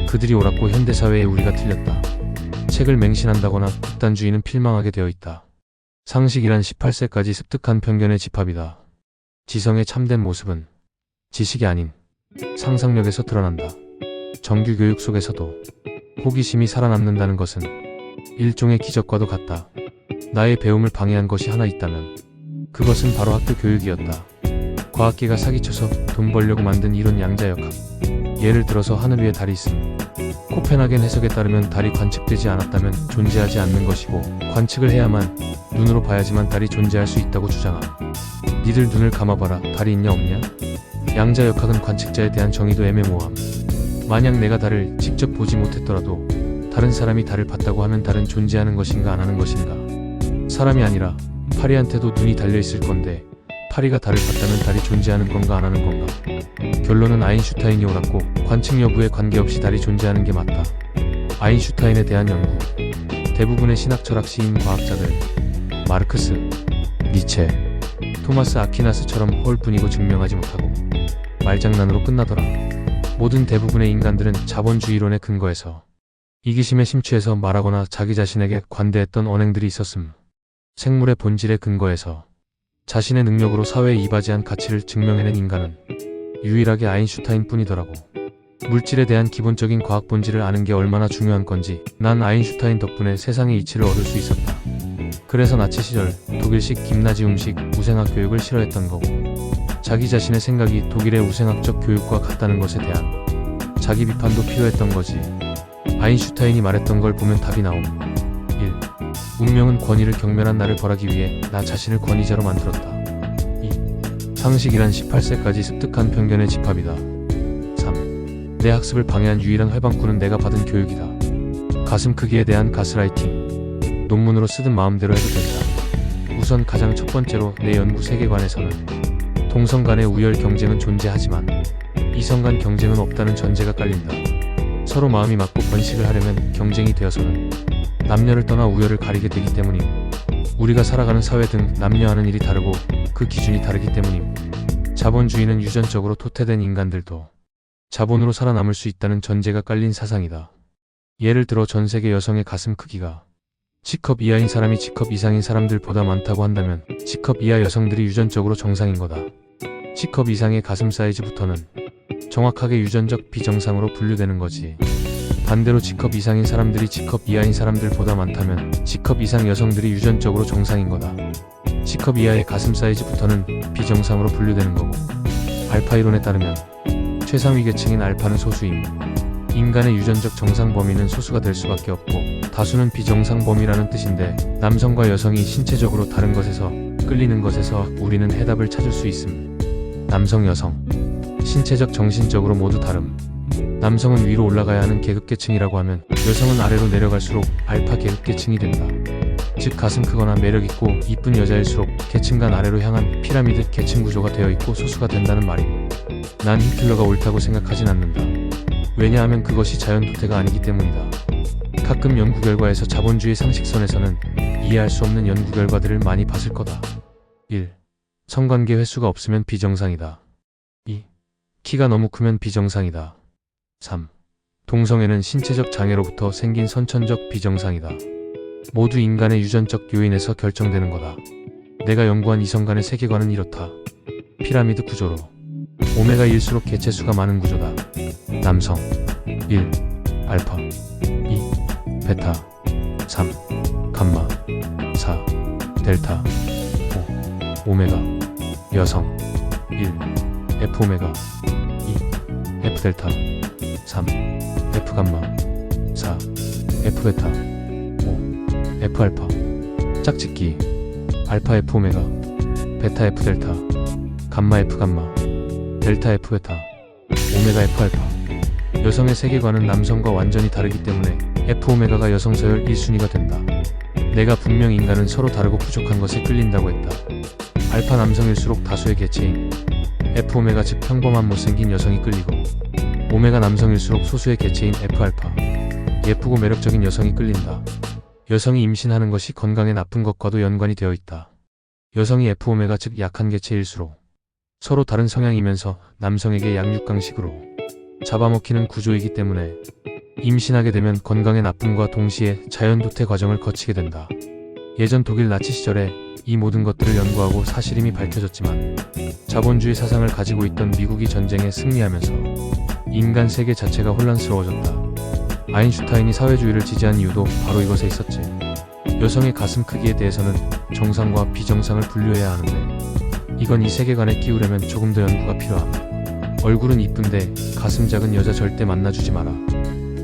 그들이 옳았고 현대사회에 우리가 틀렸다. 책을 맹신한다거나 극단주의는 필망하게 되어 있다. 상식이란 18세까지 습득한 편견의 집합이다. 지성의 참된 모습은 지식이 아닌 상상력에서 드러난다. 정규교육 속에서도 호기심이 살아남는다는 것은 일종의 기적과도 같다. 나의 배움을 방해한 것이 하나 있다면 그것은 바로 학교 교육이었다. 과학계가 사기쳐서 돈 벌려고 만든 이론 양자역학. 예를 들어서 하늘 위에 달이 있음. 코펜하겐 해석에 따르면 달이 관측되지 않았다면 존재하지 않는 것이고, 관측을 해야만 눈으로 봐야지만 달이 존재할 수 있다고 주장함. 니들 눈을 감아봐라. 달이 있냐 없냐? 양자역학은 관측자에 대한 정의도 애매모호함. 만약 내가 달을 직접 보지 못했더라도 다른 사람이 달을 봤다고 하면 달은 존재하는 것인가 안 하는 것인가? 사람이 아니라 파리한테도 눈이 달려있을 건데 파리가 달을 봤다면 달이 존재하는 건가 안 하는 건가? 결론은 아인슈타인이 옳았고 관측 여부에 관계없이 달이 존재하는 게 맞다. 아인슈타인에 대한 연구. 대부분의 신학 철학 시인 과학자들 마르크스, 니체, 토마스 아퀴나스처럼 헐뿐이고 증명하지 못하고 말장난으로 끝나더라. 모든 대부분의 인간들은 자본주의론에 근거해서 이기심에 심취해서 말하거나 자기 자신에게 관대했던 언행들이 있었음. 생물의 본질에 근거해서 자신의 능력으로 사회에 이바지한 가치를 증명해낸 인간은 유일하게 아인슈타인 뿐이더라고. 물질에 대한 기본적인 과학 본질을 아는 게 얼마나 중요한 건지 난 아인슈타인 덕분에 세상의 이치를 얻을 수 있었다. 그래서 나치 시절 독일식 김나지움식 우생학 교육을 싫어했던 거고, 자기 자신의 생각이 독일의 우생학적 교육과 같다는 것에 대한 자기 비판도 필요했던 거지. 아인슈타인이 말했던 걸 보면 답이 나옴. 1. 운명은 권위를 경멸한 나를 벌하기 위해 나 자신을 권위자로 만들었다. 2. 상식이란 18세까지 습득한 편견의 집합이다. 3. 내 학습을 방해한 유일한 활방꾼은 내가 받은 교육이다. 가슴 크기에 대한 가스라이팅. 논문으로 쓰든 마음대로 해도 된다. 우선 가장 첫 번째로 내 연구 세계관에서는 동성 간의 우열 경쟁은 존재하지만 이성 간 경쟁은 없다는 전제가 깔린다. 서로 마음이 맞고 번식을 하려면 경쟁이 되어서는 남녀를 떠나 우열을 가리게 되기 때문임. 우리가 살아가는 사회 등 남녀하는 일이 다르고 그 기준이 다르기 때문임. 자본주의는 유전적으로 토태된 인간들도 자본으로 살아남을 수 있다는 전제가 깔린 사상이다. 예를 들어 전 세계 여성의 가슴 크기가 C컵 이하인 사람이 C컵 이상인 사람들보다 많다고 한다면 C컵 이하 여성들이 유전적으로 정상인 거다. C컵 이상의 가슴 사이즈부터는 정확하게 유전적 비정상으로 분류되는 거지. 반대로 G컵 이상인 사람들이 G컵 이하인 사람들보다 많다면 G컵 이상 여성들이 유전적으로 정상인 거다. C컵 이하의 가슴 사이즈부터는 비정상으로 분류되는 거고, 알파 이론에 따르면 최상위 계층인 알파는 소수임. 인간의 유전적 정상 범위는 소수가 될 수밖에 없고 다수는 비정상 범위라는 뜻인데, 남성과 여성이 신체적으로 다른 것에서 끌리는 것에서 우리는 해답을 찾을 수 있음. 남성, 여성, 신체적, 정신적으로 모두 다름. 남성은 위로 올라가야 하는 계급계층이라고 하면 여성은 아래로 내려갈수록 알파 계급계층이 된다. 즉 가슴 크거나 매력있고 이쁜 여자일수록 계층 간 아래로 향한 피라미드 계층 구조가 되어 있고 소수가 된다는 말임. 난 히틀러가 옳다고 생각하진 않는다. 왜냐하면 그것이 자연도태가 아니기 때문이다. 가끔 연구 결과에서 자본주의 상식선에서는 이해할 수 없는 연구 결과들을 많이 봤을 거다. 1. 성관계 횟수가 없으면 비정상이다. 2. 키가 너무 크면 비정상이다. 3. 동성애는 신체적 장애로부터 생긴 선천적 비정상이다. 모두 인간의 유전적 요인에서 결정되는 거다. 내가 연구한 이성 간의 세계관은 이렇다. 피라미드 구조로 오메가1일수록 개체수가 많은 구조다. 남성 1. 알파 2. 베타 3. 감마 4. 델타 5. 오메가 여성 1. F오메가 2. F델타 3. F감마 4. F베타. 5. F알파. 짝짓기. 알파 F 오메가, 베타 F 델타, 감마 F 감마, 델타 F 베타, 오메가 F 알파. 여성의 세계관은 남성과 완전히 다르기 때문에 F 오메가가 여성 서열 1순위가 된다. 내가 분명 인간은 서로 다르고 부족한 것에 끌린다고 했다. 알파 남성일수록 다수의 개체인 F 오메가 즉 평범한 못생긴 여성이 끌리고, 오메가 남성일수록 소수의 개체인 F 알파 예쁘고 매력적인 여성이 끌린다. 여성이 임신하는 것이 건강에 나쁜 것과도 연관이 되어 있다. 여성이 F 오메가 즉 약한 개체일수록 서로 다른 성향이면서 남성에게 양육강식으로 잡아먹히는 구조이기 때문에 임신하게 되면 건강에 나쁨과 동시에 자연도태 과정을 거치게 된다. 예전 독일 나치 시절에 이 모든 것들을 연구하고 사실임이 밝혀졌지만 자본주의 사상을 가지고 있던 미국이 전쟁에 승리하면서 인간 세계 자체가 혼란스러워졌다. 아인슈타인이 사회주의를 지지한 이유도 바로 이것에 있었지. 여성의 가슴 크기에 대해서는 정상과 비정상을 분류해야 하는데 이건 이 세계관에 끼우려면 조금 더 연구가 필요함. 얼굴은 이쁜데 가슴 작은 여자 절대 만나주지 마라.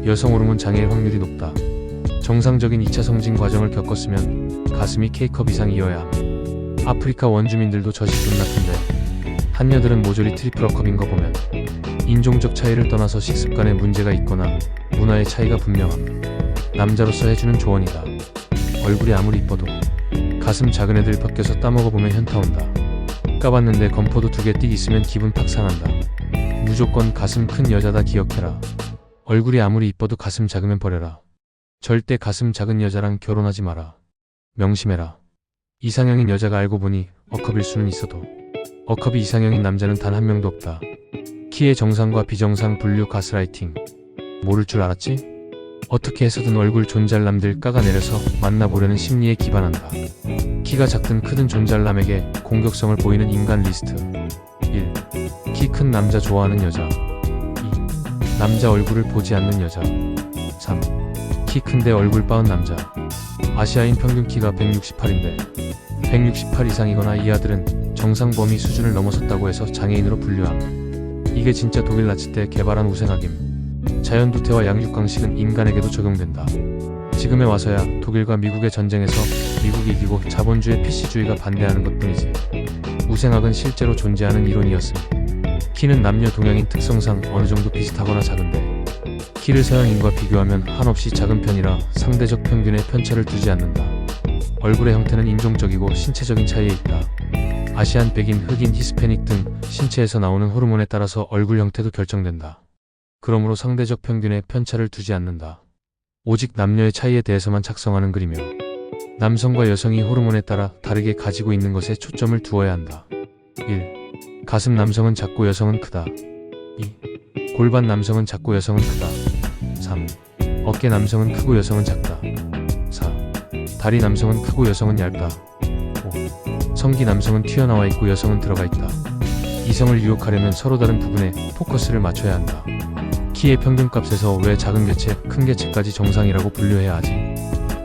여성 호르몬 장애일 확률이 높다. 정상적인 2차 성징 과정을 겪었으면 가슴이 K컵 이상이어야 함. 아프리카 원주민들도 젖이 존나 큰데 한여들은 모조리 트리플 A컵인 거 보면 인종적 차이를 떠나서 식습관에 문제가 있거나 문화의 차이가 분명함. 남자로서 해주는 조언이다. 얼굴이 아무리 이뻐도 가슴 작은 애들 벗겨서 따먹어보면 현타 온다. 까봤는데 건포도 2개 띡 있으면 기분 팍 상한다. 무조건 가슴 큰 여자다 기억해라. 얼굴이 아무리 이뻐도 가슴 작으면 버려라. 절대 가슴 작은 여자랑 결혼하지 마라. 명심해라. 이상형인 여자가 알고 보니 A컵일 수는 있어도 A컵이 이상형인 남자는 단 한 명도 없다. 키의 정상과 비정상 분류 가스라이팅. 모를 줄 알았지? 어떻게 해서든 얼굴 존잘남들 까가내려서 만나보려는 심리에 기반한다. 키가 작든 크든 존잘남에게 공격성을 보이는 인간 리스트. 1. 키 큰 남자 좋아하는 여자. 2. 남자 얼굴을 보지 않는 여자. 3. 키 큰데 얼굴 빠은 남자. 아시아인 평균 키가 168인데 168 이상이거나 이하들은 정상 범위 수준을 넘어섰다고 해서 장애인으로 분류함. 이게 진짜 독일 나치 때 개발한 우생학임. 자연도태와 양육강식은 인간에게도 적용된다. 지금에 와서야 독일과 미국의 전쟁에서 미국이 이기고 자본주의 PC주의가 반대하는 것뿐이지. 우생학은 실제로 존재하는 이론이었음. 키는 남녀 동양인 특성상 어느 정도 비슷하거나 작은데 키를 서양인과 비교하면 한없이 작은 편이라 상대적 평균에 편차를 두지 않는다. 얼굴의 형태는 인종적이고 신체적인 차이에 있다. 아시안, 백인, 흑인, 히스패닉 등 신체에서 나오는 호르몬에 따라서 얼굴 형태도 결정된다. 그러므로 상대적 평균에 편차를 두지 않는다. 오직 남녀의 차이에 대해서만 작성하는 글이며 남성과 여성이 호르몬에 따라 다르게 가지고 있는 것에 초점을 두어야 한다. 1. 가슴 남성은 작고 여성은 크다. 2. 골반 남성은 작고 여성은 크다. 3. 어깨 남성은 크고 여성은 작다. 4. 다리 남성은 크고 여성은 얇다. 5. 성기 남성은 튀어나와 있고 여성은 들어가 있다. 이성을 유혹하려면 서로 다른 부분에 포커스를 맞춰야 한다. 키의 평균값에서 왜 작은 개체, 큰 개체까지 정상이라고 분류해야 하지?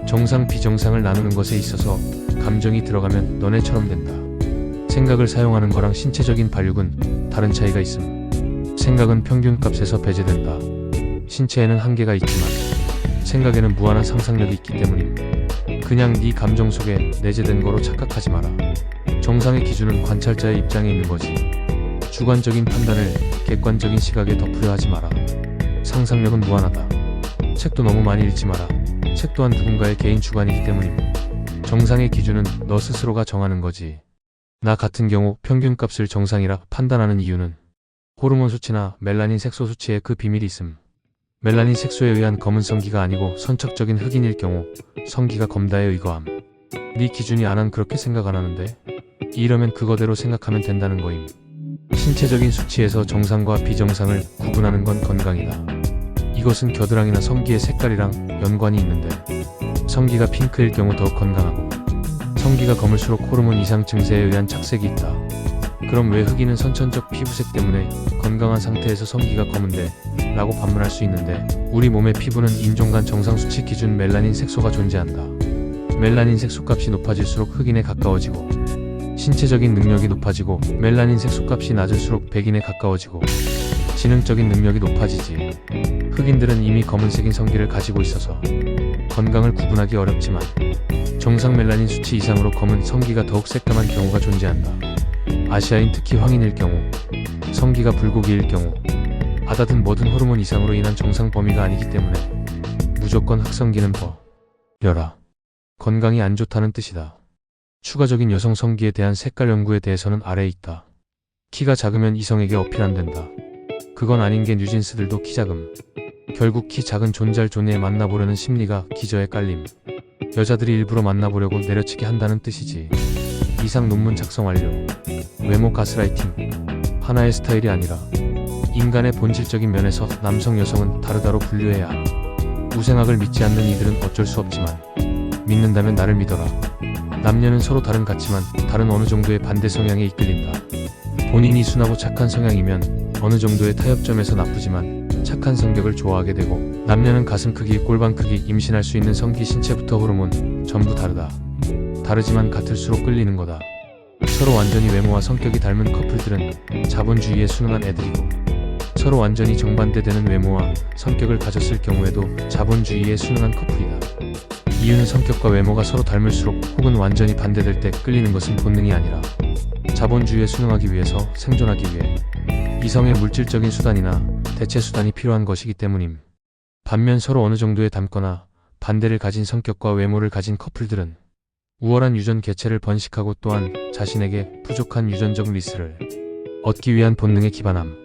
정상, 비정상을 나누는 것에 있어서 감정이 들어가면 너네처럼 된다. 생각을 사용하는 거랑 신체적인 발육은 다른 차이가 있음. 생각은 평균값에서 배제된다. 신체에는 한계가 있지만 생각에는 무한한 상상력이 있기 때문임. 그냥 네 감정 속에 내재된 거로 착각하지 마라. 정상의 기준은 관찰자의 입장에 있는 거지. 주관적인 판단을 객관적인 시각에 덮으려 하지 마라. 상상력은 무한하다. 책도 너무 많이 읽지 마라. 책 또한 누군가의 개인 주관이기 때문임. 정상의 기준은 너 스스로가 정하는 거지. 나 같은 경우 평균값을 정상이라 판단하는 이유는 호르몬 수치나 멜라닌 색소 수치에 그 비밀이 있음. 멜라닌 색소에 의한 검은 성기가 아니고 선척적인 흑인일 경우 성기가 검다에 의거함. 네 기준이 안 그렇게 생각 안 하는데? 이러면 그거대로 생각하면 된다는 거임. 신체적인 수치에서 정상과 비정상을 구분하는 건 건강이다. 이것은 겨드랑이나 성기의 색깔이랑 연관이 있는데 성기가 핑크일 경우 더욱 건강하고 성기가 검을수록 호르몬 이상 증세에 의한 착색이 있다. 그럼 왜 흑인은 선천적 피부색 때문에 건강한 상태에서 성기가 검은데? 라고 반문할 수 있는데 우리 몸의 피부는 인종 간 정상 수치 기준 멜라닌 색소가 존재한다. 멜라닌 색소값이 높아질수록 흑인에 가까워지고 신체적인 능력이 높아지고 멜라닌 색소값이 낮을수록 백인에 가까워지고 지능적인 능력이 높아지지. 흑인들은 이미 검은색인 성기를 가지고 있어서 건강을 구분하기 어렵지만 정상 멜라닌 수치 이상으로 검은 성기가 더욱 새까만 경우가 존재한다. 아시아인 특히 황인일 경우, 성기가 불고기일 경우, 아다든 뭐든 호르몬 이상으로 인한 정상 범위가 아니기 때문에 무조건 흑성기는 버려라. 건강이 안 좋다는 뜻이다. 추가적인 여성 성기에 대한 색깔 연구에 대해서는 아래에 있다. 키가 작으면 이성에게 어필 안 된다. 그건 아닌 게 뉴진스들도 키 작음. 결국 키 작은 존잘 존에 만나보려는 심리가 기저에 깔림. 여자들이 일부러 만나보려고 내려치게 한다는 뜻이지. 이상 논문 작성 완료. 외모 가스라이팅. 하나의 스타일이 아니라 인간의 본질적인 면에서 남성 여성은 다르다로 분류해야 한다. 우생학을 믿지 않는 이들은 어쩔 수 없지만 믿는다면 나를 믿어라. 남녀는 서로 다른 같지만 다른 어느 정도의 반대 성향에 이끌린다. 본인이 순하고 착한 성향이면 어느 정도의 타협점에서 나쁘지만 착한 성격을 좋아하게 되고, 남녀는 가슴 크기, 골반 크기, 임신할 수 있는 성기, 신체부터 호르몬 전부 다르다. 다르지만 같을수록 끌리는 거다. 서로 완전히 외모와 성격이 닮은 커플들은 자본주의에 순응한 애들이고, 서로 완전히 정반대되는 외모와 성격을 가졌을 경우에도 자본주의에 순응한 커플이다. 이유는 성격과 외모가 서로 닮을수록 혹은 완전히 반대될 때 끌리는 것은 본능이 아니라 자본주의에 순응하기 위해서, 생존하기 위해 이성의 물질적인 수단이나 대체 수단이 필요한 것이기 때문임. 반면 서로 어느 정도의 닮거나 반대를 가진 성격과 외모를 가진 커플들은 우월한 유전 개체를 번식하고 또한 자신에게 부족한 유전적 리스를 얻기 위한 본능에 기반함.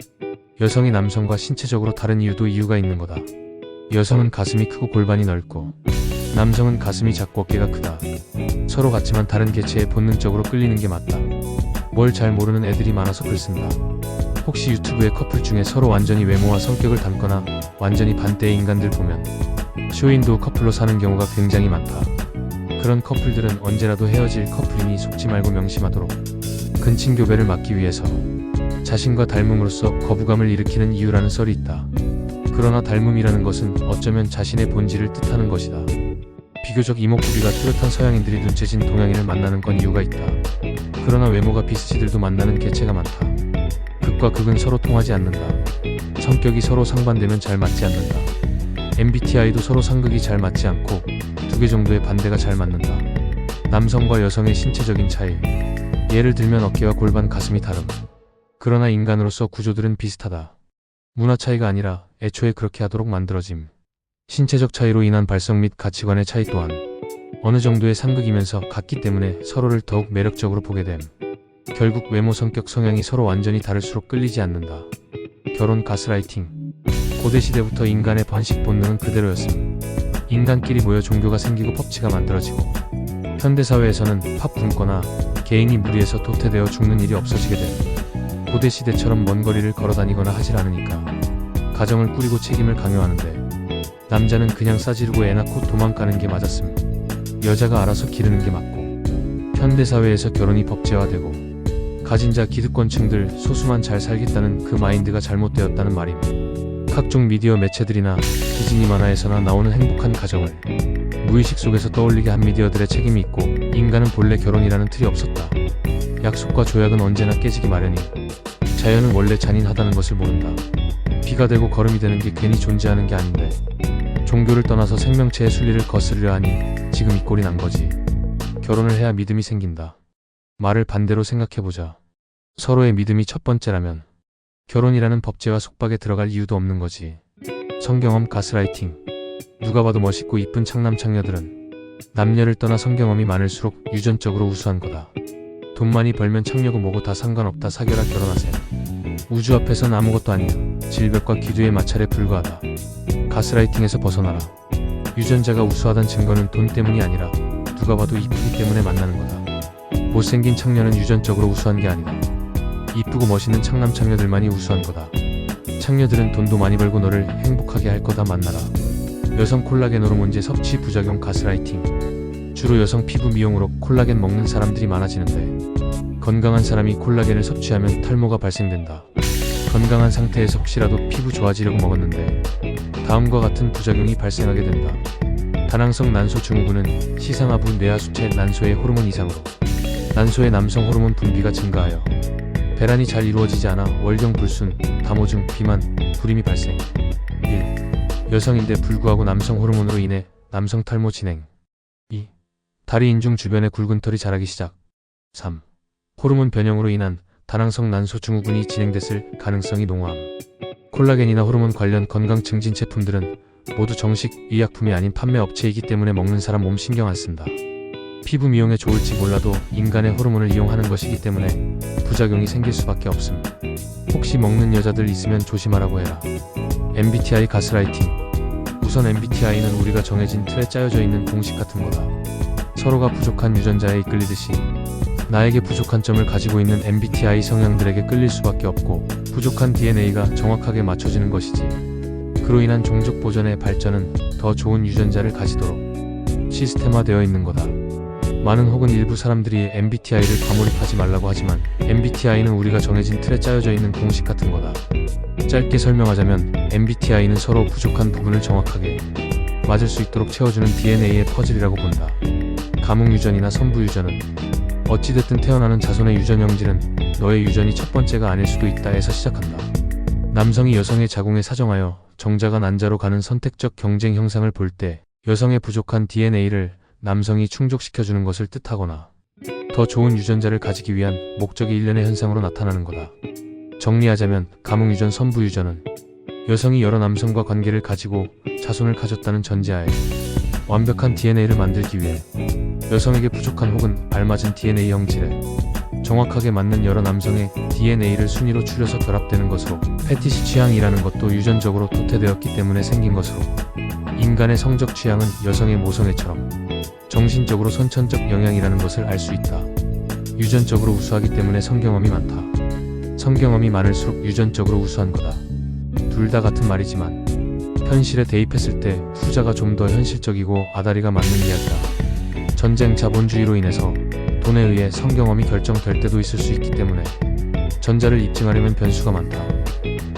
여성이 남성과 신체적으로 다른 이유도 이유가 있는 거다. 여성은 가슴이 크고 골반이 넓고 남성은 가슴이 작고 어깨가 크다. 서로 같지만 다른 개체에 본능적으로 끌리는 게 맞다. 뭘 잘 모르는 애들이 많아서 글 쓴다. 혹시 유튜브의 커플 중에 서로 완전히 외모와 성격을 닮거나 완전히 반대의 인간들 보면 쇼인도 커플로 사는 경우가 굉장히 많다. 그런 커플들은 언제라도 헤어질 커플이니 속지 말고 명심하도록. 근친교배를 막기 위해서 자신과 닮음으로써 거부감을 일으키는 이유라는 썰이 있다. 그러나 닮음이라는 것은 어쩌면 자신의 본질을 뜻하는 것이다. 비교적 이목구비가 뚜렷한 서양인들이 눈째진 동양인을 만나는 건 이유가 있다. 그러나 외모가 비슷이들도 만나는 개체가 많다. 극과 극은 서로 통하지 않는다. 성격이 서로 상반되면 잘 맞지 않는다. MBTI도 서로 상극이 잘 맞지 않고 두 개 정도의 반대가 잘 맞는다. 남성과 여성의 신체적인 차이, 예를 들면 어깨와 골반, 가슴이 다름. 그러나 인간으로서 구조들은 비슷하다. 문화 차이가 아니라 애초에 그렇게 하도록 만들어짐. 신체적 차이로 인한 발성 및 가치관의 차이 또한 어느 정도의 상극이면서 같기 때문에 서로를 더욱 매력적으로 보게 됨. 결국 외모, 성격, 성향이 서로 완전히 다를수록 끌리지 않는다. 결혼 가스라이팅. 고대시대부터 인간의 번식 본능은 그대로였음. 인간끼리 모여 종교가 생기고 법치가 만들어지고, 현대사회에서는 팝 굶거나 개인이 무리해서 도태되어 죽는 일이 없어지게 됨. 고대시대처럼 먼 거리를 걸어다니거나 하질 않으니까 가정을 꾸리고 책임을 강요하는데, 남자는 그냥 싸지르고 애 낳고 도망가는 게 맞았음. 여자가 알아서 기르는 게 맞고, 현대사회에서 결혼이 법제화되고 가진 자 기득권층들 소수만 잘 살겠다는 그 마인드가 잘못되었다는 말임. 각종 미디어 매체들이나 디즈니 만화에서나 나오는 행복한 가정을 무의식 속에서 떠올리게 한 미디어들의 책임이 있고, 인간은 본래 결혼이라는 틀이 없었다. 약속과 조약은 언제나 깨지기 마련이. 자연은 원래 잔인하다는 것을 모른다. 비가 되고 걸음이 되는 게 괜히 존재하는 게 아닌데, 종교를 떠나서 생명체의 순리를 거스르려 하니 지금 이 꼴이 난 거지. 결혼을 해야 믿음이 생긴다. 말을 반대로 생각해보자. 서로의 믿음이 첫 번째라면 결혼이라는 법제와 속박에 들어갈 이유도 없는 거지. 성경험 가스라이팅. 누가 봐도 멋있고 이쁜 창남 창녀들은 남녀를 떠나 성경험이 많을수록 유전적으로 우수한 거다. 돈 많이 벌면 창녀고 뭐고 다 상관없다. 사겨라, 결혼하세요. 우주 앞에선 아무것도 아니야. 질벽과 기류의 마찰에 불과하다. 가스라이팅에서 벗어나라. 유전자가 우수하단 증거는 돈 때문이 아니라 누가 봐도 이쁘기 때문에 만나는 거다. 못생긴 창녀는 유전적으로 우수한 게 아니다. 이쁘고 멋있는 창남 창녀들만이 우수한 거다. 창녀들은 돈도 많이 벌고 너를 행복하게 할 거다. 만나라. 여성 콜라겐 호르몬제 섭취 부작용 가스라이팅. 주로 여성 피부 미용으로 콜라겐 먹는 사람들이 많아지는데, 건강한 사람이 콜라겐을 섭취하면 탈모가 발생된다. 건강한 상태에서 혹시라도 피부 좋아지려고 먹었는데 다음과 같은 부작용이 발생하게 된다. 다낭성 난소 증후군은 시상하부 뇌하수체 난소의 호르몬 이상으로 난소의 남성 호르몬 분비가 증가하여 배란이 잘 이루어지지 않아 월경 불순, 다모증, 비만, 불임이 발생. 1. 여성인데 불구하고 남성 호르몬으로 인해 남성 탈모 진행. 2. 다리 인중 주변에 굵은 털이 자라기 시작. 3. 호르몬 변형으로 인한 다낭성 난소 증후군이 진행됐을 가능성이 농후함. 콜라겐이나 호르몬 관련 건강 증진 제품들은 모두 정식 의약품이 아닌 판매 업체이기 때문에 먹는 사람 몸 신경 안 쓴다. 피부 미용에 좋을지 몰라도 인간의 호르몬을 이용하는 것이기 때문에 부작용이 생길 수밖에 없음. 혹시 먹는 여자들 있으면 조심하라고 해라. MBTI 가스라이팅. 우선 MBTI는 우리가 정해진 틀에 짜여져 있는 공식 같은 거다. 서로가 부족한 유전자에 이끌리듯이 나에게 부족한 점을 가지고 있는 MBTI 성향들에게 끌릴 수밖에 없고 부족한 DNA가 정확하게 맞춰지는 것이지. 그로 인한 종족 보존의 발전은 더 좋은 유전자를 가지도록 시스템화되어 있는 거다. 많은 혹은 일부 사람들이 MBTI를 과몰입하지 말라고 하지만 MBTI는 우리가 정해진 틀에 짜여져 있는 공식 같은 거다. 짧게 설명하자면 MBTI는 서로 부족한 부분을 정확하게 맞을 수 있도록 채워주는 DNA의 퍼즐이라고 본다. 가뭉유전이나 선부유전은 어찌됐든 태어나는 자손의 유전 형질은 너의 유전이 첫 번째가 아닐 수도 있다에서 시작한다. 남성이 여성의 자궁에 사정하여 정자가 난자로 가는 선택적 경쟁 형상을 볼 때 여성의 부족한 DNA를 남성이 충족시켜주는 것을 뜻하거나 더 좋은 유전자를 가지기 위한 목적이 일련의 현상으로 나타나는 거다. 정리하자면 가뭉유전, 선부유전은 여성이 여러 남성과 관계를 가지고 자손을 가졌다는 전제하에 완벽한 DNA를 만들기 위해 여성에게 부족한 혹은 알맞은 DNA 형질에 정확하게 맞는 여러 남성의 DNA를 순위로 추려서 결합되는 것으로 패티시 취향이라는 것도 유전적으로 도태되었기 때문에 생긴 것으로 인간의 성적 취향은 여성의 모성애처럼 정신적으로 선천적 영향이라는 것을 알 수 있다. 유전적으로 우수하기 때문에 성경험이 많다. 성경험이 많을수록 유전적으로 우수한 거다. 둘 다 같은 말이지만 현실에 대입했을 때 후자가 좀 더 현실적이고 아다리가 맞는 이야기다. 전쟁 자본주의로 인해서 돈에 의해 성경험이 결정될 때도 있을 수 있기 때문에 전자를 입증하려면 변수가 많다.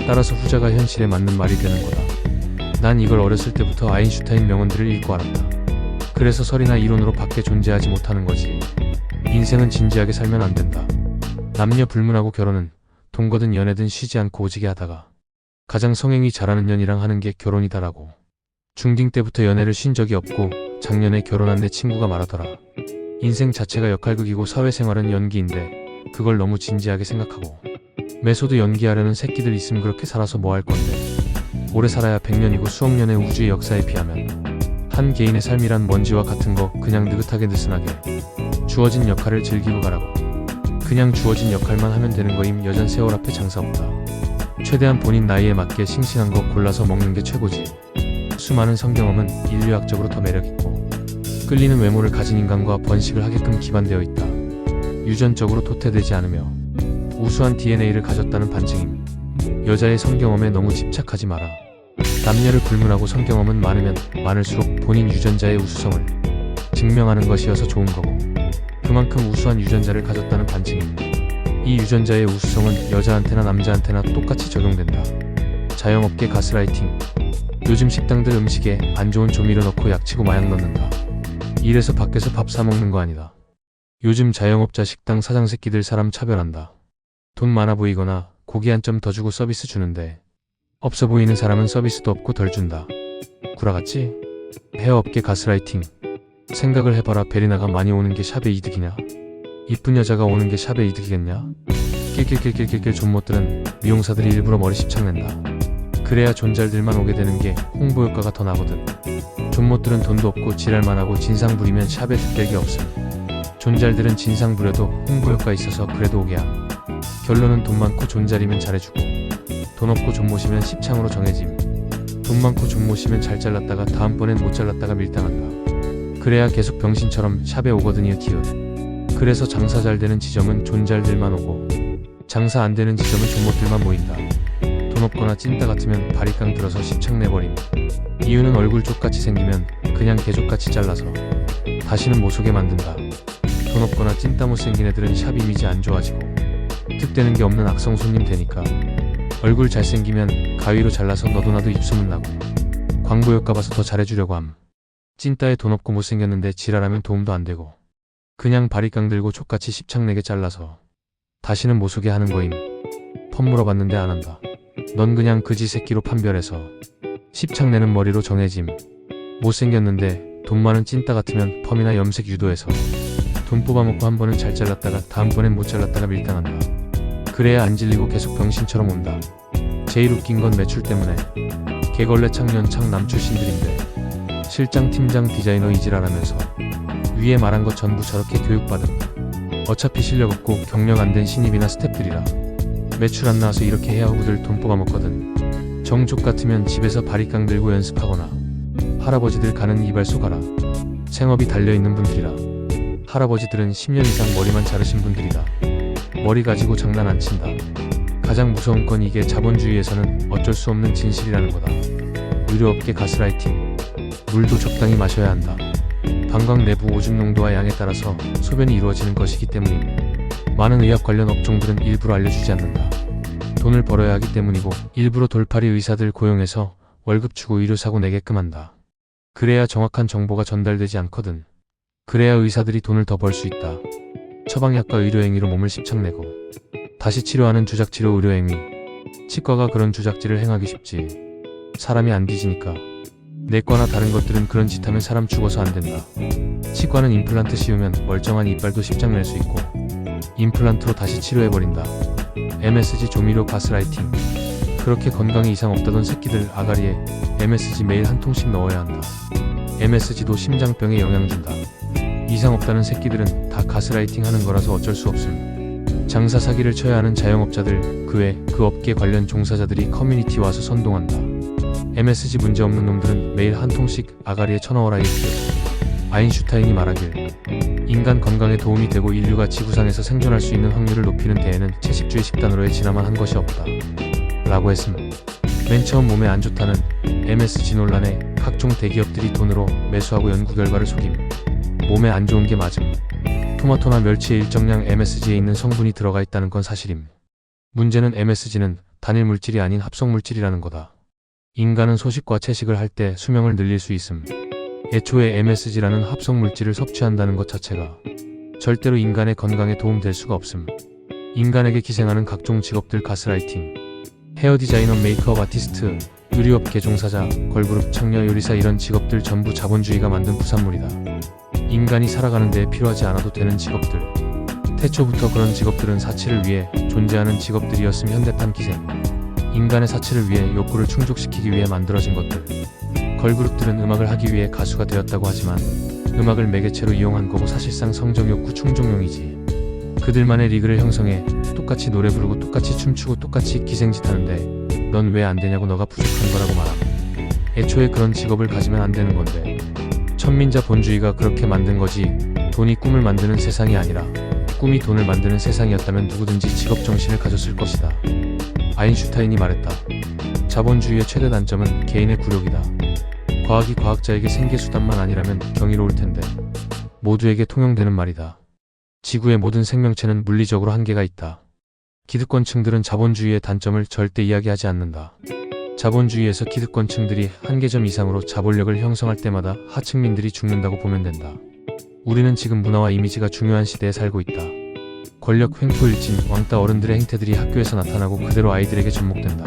따라서 후자가 현실에 맞는 말이 되는 거다. 난 이걸 어렸을 때부터 아인슈타인 명언들을 읽고 알았다. 그래서 설이나 이론으로 밖에 존재하지 못하는 거지. 인생은 진지하게 살면 안 된다. 남녀 불문하고 결혼은 돈 거든 연애든 쉬지 않고 오지게 하다가 가장 성행위 잘하는 년이랑 하는 게 결혼이다라고. 중딩 때부터 연애를 쉰 적이 없고 작년에 결혼한 내 친구가 말하더라. 인생 자체가 역할극이고 사회생활은 연기인데 그걸 너무 진지하게 생각하고 메소드 연기하려는 새끼들 있으면 그렇게 살아서 뭐 할 건데. 오래 살아야 100년이고 수억 년의 우주의 역사에 비하면 한 개인의 삶이란 먼지와 같은 거 그냥 느긋하게 느슨하게 주어진 역할을 즐기고 가라고. 그냥 주어진 역할만 하면 되는 거임. 여전 세월 앞에 장사 없다. 최대한 본인 나이에 맞게 싱싱한 거 골라서 먹는 게 최고지. 수많은 성경험은 인류학적으로 더 매력있고 끌리는 외모를 가진 인간과 번식을 하게끔 기반되어 있다. 유전적으로 도태되지 않으며 우수한 DNA를 가졌다는 반증임. 여자의 성경험에 너무 집착하지 마라. 남녀를 불문하고 성경험은 많으면 많을수록 본인 유전자의 우수성을 증명하는 것이어서 좋은 거고 그만큼 우수한 유전자를 가졌다는 반증임. 이 유전자의 우수성은 여자한테나 남자한테나 똑같이 적용된다. 자영업계 가스라이팅. 요즘 식당들 음식에 안 좋은 조미료 넣고 약치고 마약 넣는다. 이래서 밖에서 밥 사 먹는 거 아니다. 요즘 자영업자 식당 사장 새끼들 사람 차별한다. 돈 많아 보이거나 고기 한 점 더 주고 서비스 주는데 없어 보이는 사람은 서비스도 없고 덜 준다. 구라같지? 헤어업계 가스라이팅. 생각을 해봐라. 베리나가 많이 오는 게 샵에 이득이냐? 이쁜 여자가 오는 게 샵에 이득이겠냐? 낄낄낄낄낄낄 존못들은 미용사들이 일부러 머리 씹착낸다. 그래야 존잘들만 오게 되는 게 홍보 효과가 더 나거든. 존못들은 돈도 없고 지랄만 하고 진상 부리면 샵에 득백이 없음. 존잘들은 진상 부려도 홍보 효과 있어서 그래도 오게 함. 결론은 돈 많고 존잘이면 잘해주고 돈 없고 존못이면 씹창으로 정해짐. 돈 많고 존못이면 잘 잘랐다가 다음번엔 못 잘랐다가 밀당한다. 그래야 계속 병신처럼 샵에 오거든요. 키읔. 그래서 장사 잘 되는 지점은 존잘들만 오고 장사 안 되는 지점은 존못들만 모인다. 돈 없거나 찐따 같으면 바리깡 들어서 씹창 내버림. 이유는 얼굴 족같이 생기면 그냥 개족같이 잘라서 다시는 못 오게 만든다. 돈 없거나 찐따 못생긴 애들은 샵 이미지 안 좋아지고 득되는 게 없는 악성 손님 되니까 얼굴 잘생기면 가위로 잘라서 너도 나도 입소문 나고 광고 효과 봐서 더 잘해주려고 함. 찐따에 돈 없고 못생겼는데 지랄하면 도움도 안 되고 그냥 바리깡 들고 촉같이 십창내게 잘라서 다시는 못 오게 하는 거임. 펌 물어봤는데 안 한다. 넌 그냥 그지 새끼로 판별해서 십창내는 머리로 정해짐. 못생겼는데 돈 많은 찐따 같으면 펌이나 염색 유도해서 돈 뽑아먹고 한 번은 잘 잘랐다가 다음번엔 못 잘랐다가 밀당한다. 그래야 안 질리고 계속 병신처럼 온다. 제일 웃긴 건 매출 때문에. 개걸레 창년창 남 출신들인데 실장 팀장 디자이너 이지라라면서 위에 말한 것 전부 저렇게 교육받음. 어차피 실력 없고 경력 안 된 신입이나 스태프들이라 매출 안 나와서 이렇게 해야 후들 돈 뽑아먹거든. 정족 같으면 집에서 바리깡 들고 연습하거나 할아버지들 가는 이발소 가라. 생업이 달려있는 분들이라. 할아버지들은 10년 이상 머리만 자르신 분들이다. 머리 가지고 장난 안 친다. 가장 무서운 건 이게 자본주의에서는 어쩔 수 없는 진실이라는 거다. 의료업계 가스라이팅. 물도 적당히 마셔야 한다. 방광 내부 오줌 농도와 양에 따라서 소변이 이루어지는 것이기 때문임. 많은 의학 관련 업종들은 일부러 알려주지 않는다. 돈을 벌어야 하기 때문이고 일부러 돌팔이 의사들 고용해서 월급 주고 의료사고 내게끔 한다. 그래야 정확한 정보가 전달되지 않거든. 그래야 의사들이 돈을 더 벌 수 있다. 처방약과 의료행위로 몸을 십창내고 다시 치료하는 주작치료 의료행위. 치과가 그런 주작질을 행하기 쉽지. 사람이 안 뒤지니까. 내과나 다른 것들은 그런 짓 하면 사람 죽어서 안 된다. 치과는 임플란트 씌우면 멀쩡한 이빨도 십장낼 수 있고 임플란트로 다시 치료해버린다. MSG 조미료 가스라이팅. 그렇게 건강에 이상 없다던 새끼들 아가리에 MSG 매일 한 통씩 넣어야 한다. MSG도 심장병에 영향 준다. 이상 없다는 새끼들은 다 가스라이팅 하는 거라서 어쩔 수 없음. 장사 사기를 쳐야 하는 자영업자들, 그 외 그 업계 관련 종사자들이 커뮤니티 와서 선동한다. MSG 문제없는 놈들은 매일 한 통씩 아가리에 쳐넣어라 이렇게. 아인슈타인이 말하길 인간 건강에 도움이 되고 인류가 지구상에서 생존할 수 있는 확률을 높이는 데에는 채식주의 식단으로의 진화만 한 것이 없다 라고 했음. 맨 처음 몸에 안 좋다는 MSG 논란에 각종 대기업들이 돈으로 매수하고 연구 결과를 속임. 몸에 안 좋은 게 맞음. 토마토나 멸치에 일정량 MSG에 있는 성분이 들어가 있다는 건 사실임. 문제는 MSG는 단일 물질이 아닌 합성 물질이라는 거다. 인간은 소식과 채식을 할 때 수명을 늘릴 수 있음. 애초에 MSG라는 합성 물질을 섭취한다는 것 자체가 절대로 인간의 건강에 도움될 수가 없음. 인간에게 기생하는 각종 직업들 가스라이팅. 헤어 디자이너, 메이크업 아티스트, 의류업계 종사자, 걸그룹, 창녀, 요리사 이런 직업들 전부 자본주의가 만든 부산물이다. 인간이 살아가는 데 필요하지 않아도 되는 직업들. 태초부터 그런 직업들은 사치를 위해 존재하는 직업들이었음. 현대판 기생. 인간의 사치를 위해 욕구를 충족시키기 위해 만들어진 것들. 걸그룹들은 음악을 하기 위해 가수가 되었다고 하지만 음악을 매개체로 이용한 거고 사실상 성적 욕구 충족용이지. 그들만의 리그를 형성해 똑같이 노래 부르고 똑같이 춤추고 똑같이 기생짓 하는데 넌 왜 안 되냐고. 너가 부족한 거라고 말함. 애초에 그런 직업을 가지면 안 되는 건데. 천민자 본주의가 그렇게 만든 거지. 돈이 꿈을 만드는 세상이 아니라 꿈이 돈을 만드는 세상이었다면 누구든지 직업 정신을 가졌을 것이다. 아인슈타인이 말했다. 자본주의의 최대 단점은 개인의 굴욕이다. 과학이 과학자에게 생계수단만 아니라면 경이로울 텐데. 모두에게 통용되는 말이다. 지구의 모든 생명체는 물리적으로 한계가 있다. 기득권층들은 자본주의의 단점을 절대 이야기하지 않는다. 자본주의에서 기득권층들이 한계점 이상으로 자본력을 형성할 때마다 하층민들이 죽는다고 보면 된다. 우리는 지금 문화와 이미지가 중요한 시대에 살고 있다. 권력 횡포일진 왕따 어른들의 행태들이 학교에서 나타나고 그대로 아이들에게 접목된다.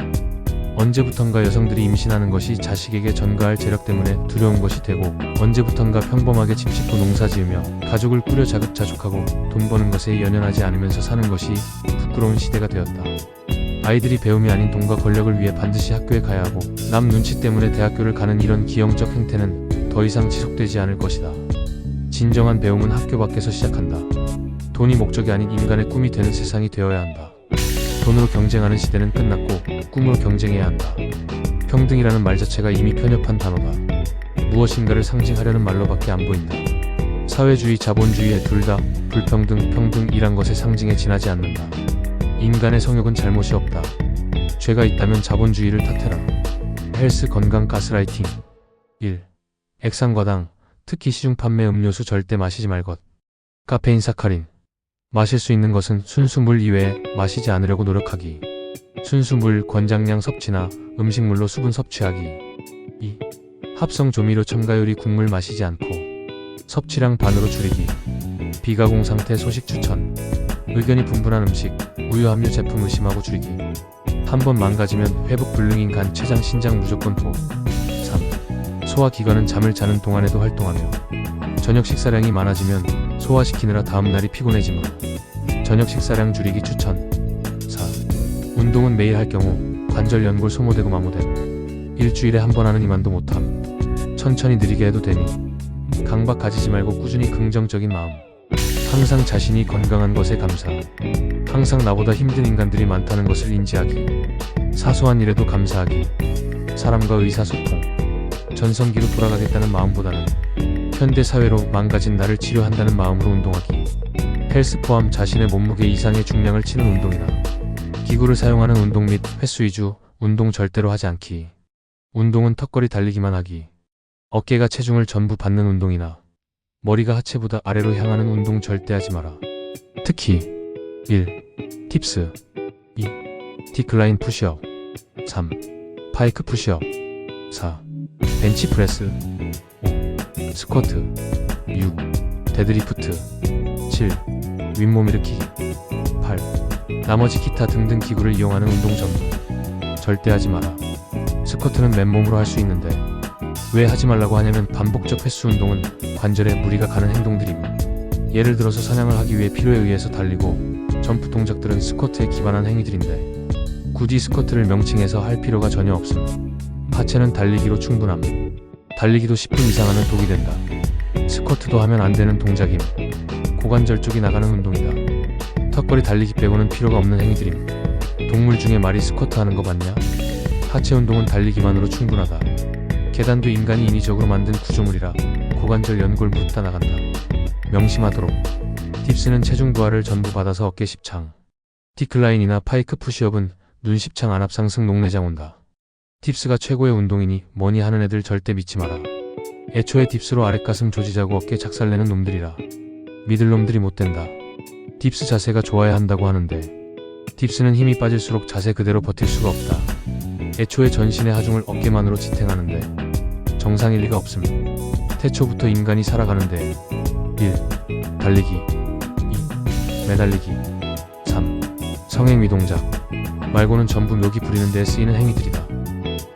언제부턴가 여성들이 임신하는 것이 자식에게 전가할 재력 때문에 두려운 것이 되고 언제부턴가 평범하게 집 짓고 농사 지으며 가족을 꾸려 자급자족하고 돈 버는 것에 연연하지 않으면서 사는 것이 부끄러운 시대가 되었다. 아이들이 배움이 아닌 돈과 권력을 위해 반드시 학교에 가야 하고 남 눈치 때문에 대학교를 가는 이런 기형적 행태는 더 이상 지속되지 않을 것이다. 진정한 배움은 학교 밖에서 시작한다. 돈이 목적이 아닌 인간의 꿈이 되는 세상이 되어야 한다. 돈으로 경쟁하는 시대는 끝났고 꿈으로 경쟁해야 한다. 평등이라는 말 자체가 이미 편협한 단어다. 무엇인가를 상징하려는 말로밖에 안 보인다. 사회주의, 자본주의의 둘 다 불평등, 평등이란 것의 상징에 지나지 않는다. 인간의 성욕은 잘못이 없다. 죄가 있다면 자본주의를 탓해라. 헬스, 건강, 가스라이팅. 1. 액상과당, 특히 시중 판매 음료수 절대 마시지 말 것. 카페인, 사카린. 마실 수 있는 것은 순수 물 이외에 마시지 않으려고 노력하기. 순수 물, 권장량 섭취나 음식물로 수분 섭취하기. 2. 합성 조미료, 첨가요리, 국물 마시지 않고 섭취량 반으로 줄이기. 비가공 상태 소식 추천. 의견이 분분한 음식, 우유 함유 제품 의심하고 줄이기. 한번 망가지면 회복 불능인 간 췌장 신장 무조건 포. 3. 소화기관은 잠을 자는 동안에도 활동하며 저녁 식사량이 많아지면 소화시키느라 다음날이 피곤해지므로 저녁 식사량 줄이기 추천. 4. 운동은 매일 할 경우 관절 연골 소모되고 마모됨. 일주일에 한 번 하는 이만도 못함. 천천히 느리게 해도 되니 강박 가지지 말고 꾸준히 긍정적인 마음. 항상 자신이 건강한 것에 감사. 항상 나보다 힘든 인간들이 많다는 것을 인지하기. 사소한 일에도 감사하기. 사람과 의사소통. 전성기로 돌아가겠다는 마음보다는 현대사회로 망가진 나를 치료한다는 마음으로 운동하기. 헬스 포함 자신의 몸무게 이상의 중량을 치는 운동이나 기구를 사용하는 운동 및 횟수 위주 운동 절대로 하지 않기. 운동은 턱걸이 달리기만 하기. 어깨가 체중을 전부 받는 운동이나 머리가 하체보다 아래로 향하는 운동 절대 하지 마라. 특히 1. 팁스. 2. 디클라인 푸시업. 3. 파이크 푸시업. 4. 벤치프레스. 5. 스쿼트. 6. 데드리프트. 7. 윗몸 일으키기. 8. 나머지 기타 등등 기구를 이용하는 운동 전부 절대 하지 마라. 스쿼트는 맨몸으로 할 수 있는데 왜 하지 말라고 하냐면 반복적 횟수 운동은 관절에 무리가 가는 행동들입니다. 예를 들어서 사냥을 하기 위해 필요에 의해서 달리고 점프 동작들은 스쿼트에 기반한 행위들인데 굳이 스쿼트를 명칭해서 할 필요가 전혀 없음. 하체는 달리기로 충분함. 달리기도 10분 이상 하면 독이 된다. 스쿼트도 하면 안 되는 동작임. 고관절 쪽이 나가는 운동이다. 턱걸이 달리기 빼고는 필요가 없는 행위들임. 동물 중에 말이 스쿼트 하는 거 봤냐? 하체 운동은 달리기만으로 충분하다. 계단도 인간이 인위적으로 만든 구조물이라 고관절 연골 묻다 나간다. 명심하도록. 딥스는 체중 부하를 전부 받아서 어깨 10창. 디클라인이나 파이크 푸시업은 눈 10창 안압 상승 녹내장 온다. 딥스가 최고의 운동이니 뭐니 하는 애들 절대 믿지 마라. 애초에 딥스로 아랫가슴 조지자고 어깨 작살내는 놈들이라 믿을 놈들이 못 된다. 딥스 자세가 좋아야 한다고 하는데 딥스는 힘이 빠질수록 자세 그대로 버틸 수가 없다. 애초에 전신의 하중을 어깨만으로 지탱하는데 정상일 리가 없음. 태초부터 인간이 살아가는데 1. 달리기. 2. 매달리기. 3. 성행위 동작 말고는 전부 묘기 부리는 데 쓰이는 행위들이다.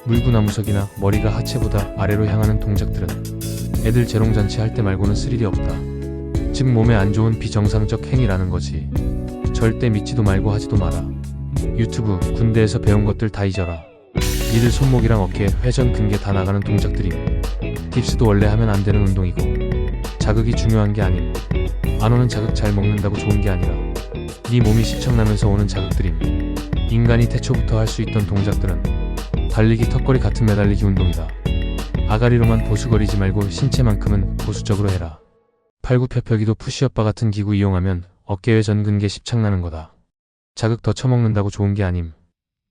물구나무서기나 머리가 하체보다 아래로 향하는 동작들은 애들 재롱잔치 할 때 말고는 쓸 일이 없다. 즉 몸에 안 좋은 비정상적 행위라는 거지. 절대 믿지도 말고 하지도 마라. 유튜브, 군대에서 배운 것들 다 잊어라. 니들 손목이랑 어깨, 회전, 근개 다 나가는 동작들임. 딥스도 원래 하면 안 되는 운동이고 자극이 중요한 게 아님. 안 오는 자극 잘 먹는다고 좋은 게 아니라 네 몸이 십창나면서 오는 자극들임. 인간이 태초부터 할 수 있던 동작들은 달리기, 턱걸이 같은 매달리기 운동이다. 아가리로만 보수거리지 말고 신체만큼은 보수적으로 해라. 팔굽혀펴기도 푸시업바 같은 기구 이용하면 어깨 회전 근개 십창나는 거다. 자극 더 처먹는다고 좋은 게 아님.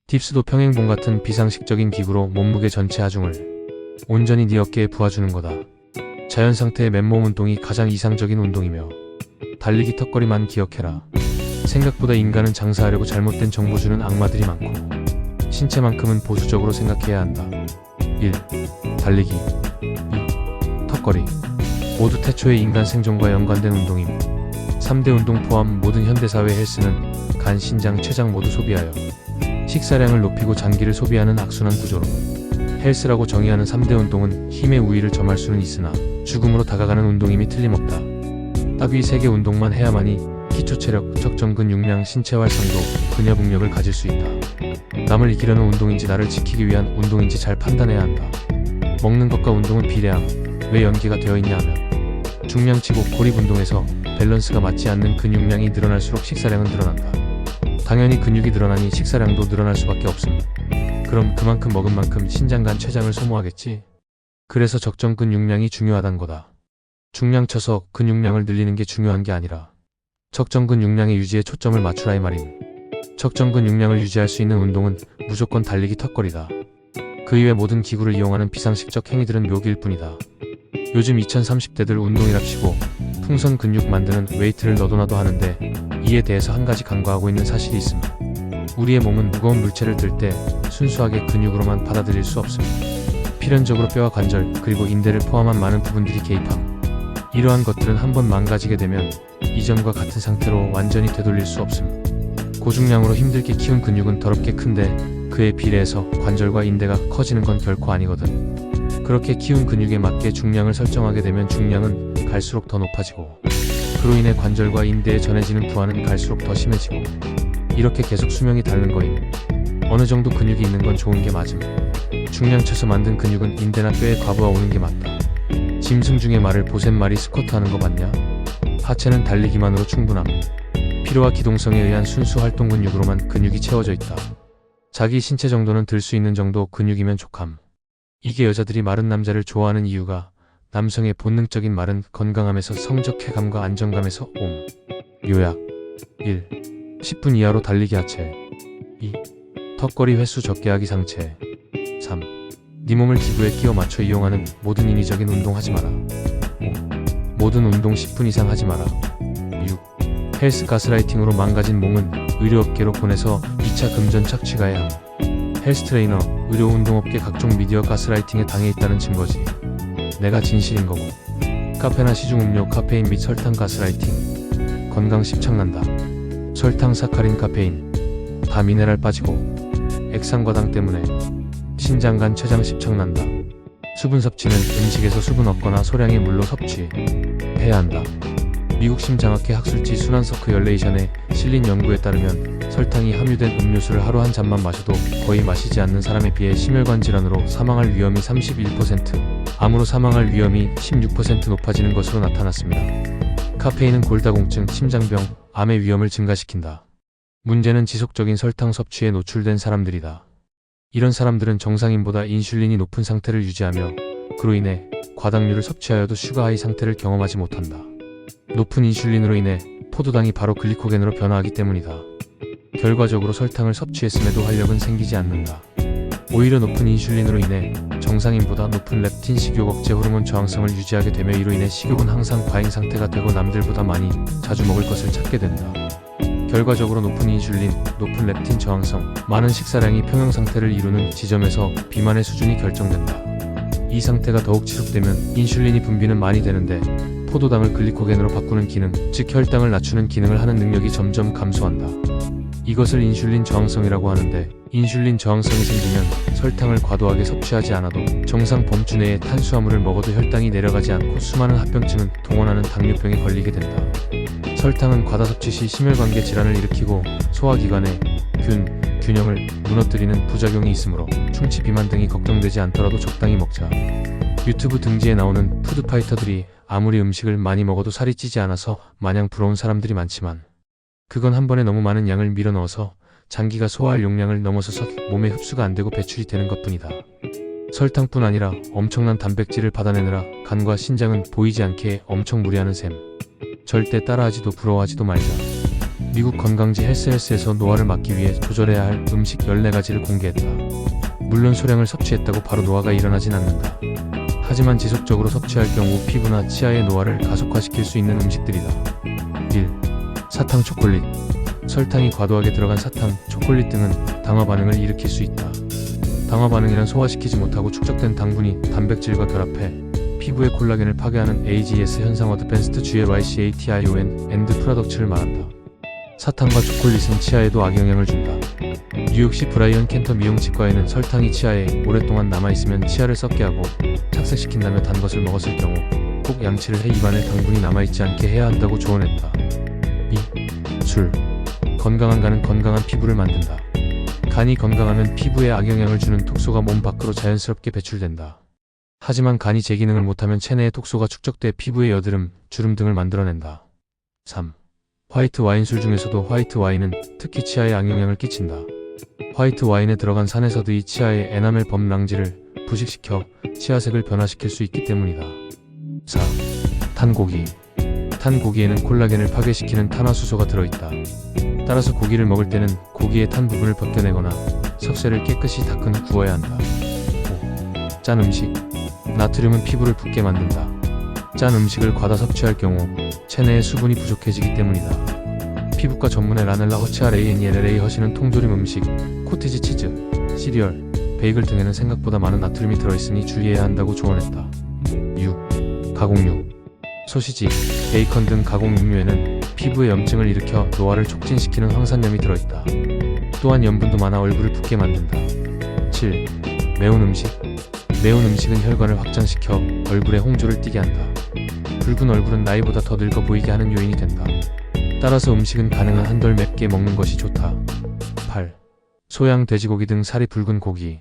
딥스도 평행봉 같은 비상식적인 기구로 몸무게 전체 하중을 온전히 네 어깨에 부어주는 거다. 자연상태의 맨몸 운동이 가장 이상적인 운동이며 달리기, 턱걸이만 기억해라. 생각보다 인간은 장사하려고 잘못된 정보 주는 악마들이 많고 신체만큼은 보수적으로 생각해야 한다. 1. 달리기. 2. 턱걸이. 모두 태초의 인간 생존과 연관된 운동임. 3대 운동 포함 모든 현대사회 헬스는 간, 신장, 췌장 모두 소비하여 식사량을 높이고 장기를 소비하는 악순환 구조로 헬스라고 정의하는 3대 운동은 힘의 우위를 점할 수는 있으나 죽음으로 다가가는 운동임이 틀림없다. 딱 이 3개 운동만 해야만이 기초체력, 척전근육량, 신체 활성도, 근여북력을 가질 수 있다. 남을 이기려는 운동인지 나를 지키기 위한 운동인지 잘 판단해야 한다. 먹는 것과 운동은 비례함. 왜 연계가 되어 있냐 하면 중량치고 고립 운동에서 밸런스가 맞지 않는 근육량이 늘어날수록 식사량은 늘어난다. 당연히 근육이 늘어나니 식사량도 늘어날 수밖에 없음. 그럼 그만큼 먹은 만큼 신장간 췌장을 소모하겠지. 그래서 적정 근육량이 중요하단 거다. 중량 쳐서 근육량을 늘리는 게 중요한 게 아니라 적정 근육량의 유지에 초점을 맞추라 이 말임. 적정 근육량을 유지할 수 있는 운동은 무조건 달리기, 턱걸이다. 그 이외 모든 기구를 이용하는 비상식적 행위들은 묘기일 뿐이다. 요즘 2030대들 운동이랍시고 풍선 근육 만드는 웨이트를 너도나도 하는데 이에 대해서 한 가지 간과하고 있는 사실이 있습니다. 우리의 몸은 무거운 물체를 들 때 순수하게 근육으로만 받아들일 수 없습니다. 필연적으로 뼈와 관절 그리고 인대를 포함한 많은 부분들이 개입함. 이러한 것들은 한번 망가지게 되면 이전과 같은 상태로 완전히 되돌릴 수 없음. 고중량으로 힘들게 키운 근육은 더럽게 큰데 그에 비례해서 관절과 인대가 커지는 건 결코 아니거든. 그렇게 키운 근육에 맞게 중량을 설정하게 되면 중량은 갈수록 더 높아지고 그로 인해 관절과 인대에 전해지는 부하는 갈수록 더 심해지고 이렇게 계속 수명이 닳는 거임. 어느 정도 근육이 있는 건 좋은 게 맞음. 중량 쳐서 만든 근육은 인대나 뼈에 과부하 오는 게 맞다. 짐승 중에 말을 보센 말이 스쿼트 하는 거 맞냐? 하체는 달리기만으로 충분함. 피로와 기동성에 의한 순수 활동 근육으로만 근육이 채워져 있다. 자기 신체 정도는 들 수 있는 정도 근육이면 족함. 이게 여자들이 마른 남자를 좋아하는 이유가 남성의 본능적인 마른 건강함에서 성적 쾌감과 안정감에서 옴. 요약 1. 10분 이하로 달리기 하체. 2. 턱걸이 횟수 적게 하기 상체. 3. 네 몸을 기구에 끼워 맞춰 이용하는 모든 인위적인 운동 하지 마라. 5. 모든 운동 10분 이상 하지 마라. 6. 헬스 가스라이팅으로 망가진 몸은 의료업계로 보내서 2차 금전 착취가야 함. 헬스 트레이너, 의료 운동업계 각종 미디어 가스라이팅에 당해 있다는 증거지. 내가 진실인 거고. 카페나 시중음료 카페인 및 설탕 가스라이팅. 건강 십창난다. 설탕, 사카린, 카페인 다 미네랄 빠지고 액상과당 때문에 신장, 간, 췌장 십창난다. 수분 섭취는 음식에서 수분 없거나 소량의 물로 섭취해야 한다. 미국 심장학회 학술지 순환서크 열레이션에 실린 연구에 따르면 설탕이 함유된 음료수를 하루 한 잔만 마셔도 거의 마시지 않는 사람에 비해 심혈관 질환으로 사망할 위험이 31%, 암으로 사망할 위험이 16% 높아지는 것으로 나타났습니다. 카페인은 골다공증, 심장병, 암의 위험을 증가시킨다. 문제는 지속적인 설탕 섭취에 노출된 사람들이다. 이런 사람들은 정상인보다 인슐린이 높은 상태를 유지하며 그로 인해 과당류를 섭취하여도 슈가하이 상태를 경험하지 못한다. 높은 인슐린으로 인해 포도당이 바로 글리코겐으로 변화하기 때문이다. 결과적으로 설탕을 섭취했음에도 활력은 생기지 않는다. 오히려 높은 인슐린으로 인해 정상인보다 높은 렙틴 식욕 억제 호르몬 저항성을 유지하게 되며 이로 인해 식욕은 항상 과잉 상태가 되고 남들보다 많이 자주 먹을 것을 찾게 된다. 결과적으로 높은 인슐린, 높은 렙틴 저항성, 많은 식사량이 평형 상태를 이루는 지점에서 비만의 수준이 결정된다. 이 상태가 더욱 지속되면 인슐린이 분비는 많이 되는데 포도당을 글리코겐으로 바꾸는 기능, 즉 혈당을 낮추는 기능을 하는 능력이 점점 감소한다. 이것을 인슐린 저항성이라고 하는데 인슐린 저항성이 생기면 설탕을 과도하게 섭취하지 않아도 정상 범주 내의 탄수화물을 먹어도 혈당이 내려가지 않고 수많은 합병증은 동원하는 당뇨병에 걸리게 된다. 설탕은 과다 섭취 시 심혈관계 질환을 일으키고 소화기관의 균형을 무너뜨리는 부작용이 있으므로 충치, 비만 등이 걱정되지 않더라도 적당히 먹자. 유튜브 등지에 나오는 푸드파이터들이 아무리 음식을 많이 먹어도 살이 찌지 않아서 마냥 부러운 사람들이 많지만 그건 한 번에 너무 많은 양을 밀어 넣어서 장기가 소화할 용량을 넘어서서 몸에 흡수가 안 되고 배출이 되는 것뿐이다. 설탕뿐 아니라 엄청난 단백질을 받아내느라 간과 신장은 보이지 않게 엄청 무리하는 셈. 절대 따라하지도 부러워하지도 말자. 미국 건강지 헬스에서 노화를 막기 위해 조절해야 할 음식 14가지를 공개했다. 물론 소량을 섭취했다고 바로 노화가 일어나진 않는다. 하지만 지속적으로 섭취할 경우 피부나 치아의 노화를 가속화시킬 수 있는 음식들이다. 1. 사탕, 초콜릿. 설탕이 과도하게 들어간 사탕, 초콜릿 등은 당화 반응을 일으킬 수 있다. 당화 반응이란 소화시키지 못하고 축적된 당분이 단백질과 결합해 피부의 콜라겐을 파괴하는 AGS 현상 어드밴스드 GLYCATION 엔드 프로덕츠를 말한다. 사탕과 초콜릿은 치아에도 악영향을 준다. 뉴욕시 브라이언 켄터 미용치과에는 설탕이 치아에 오랫동안 남아있으면 치아를 썩게 하고 착색시킨다며 단 것을 먹었을 경우 꼭 양치를 해 입안에 당분이 남아있지 않게 해야 한다고 조언했다. 2. 술. 건강한 간은 건강한 피부를 만든다. 간이 건강하면 피부에 악영향을 주는 독소가 몸 밖으로 자연스럽게 배출된다. 하지만 간이 제 기능을 못하면 체내에 독소가 축적돼 피부에 여드름, 주름 등을 만들어낸다. 3. 화이트 와인. 술 중에서도 화이트 와인은 특히 치아에 악영향을 끼친다. 화이트 와인에 들어간 산에서드이 치아의 에나멜 범랑지를 부식시켜 치아색을 변화시킬 수 있기 때문이다. 4. 탄 고기. 탄 고기에는 콜라겐을 파괴시키는 탄화수소가 들어있다. 따라서 고기를 먹을 때는 고기의 탄 부분을 벗겨내거나 석쇠를 깨끗이 닦은 후 구워야 한다. 5. 짠 음식. 나트륨은 피부를 붓게 만든다. 짠 음식을 과다 섭취할 경우 체내에 수분이 부족해지기 때문이다. 피부과 전문의 라넬라 허치RANELLA 허시는 통조림 음식, 코티지 치즈, 시리얼, 베이글 등에는 생각보다 많은 나트륨이 들어있으니 주의해야 한다고 조언했다. 6. 가공육. 소시지, 베이컨 등 가공 육류에는 피부에 염증을 일으켜 노화를 촉진시키는 황산염이 들어있다. 또한 염분도 많아 얼굴을 붓게 만든다. 7. 매운 음식. 매운 음식은 혈관을 확장시켜 얼굴에 홍조를 띠게 한다. 붉은 얼굴은 나이보다 더 늙어 보이게 하는 요인이 된다. 따라서 음식은 가능한 한덜 맵게 먹는 것이 좋다. 8. 소양, 돼지고기 등 살이 붉은 고기.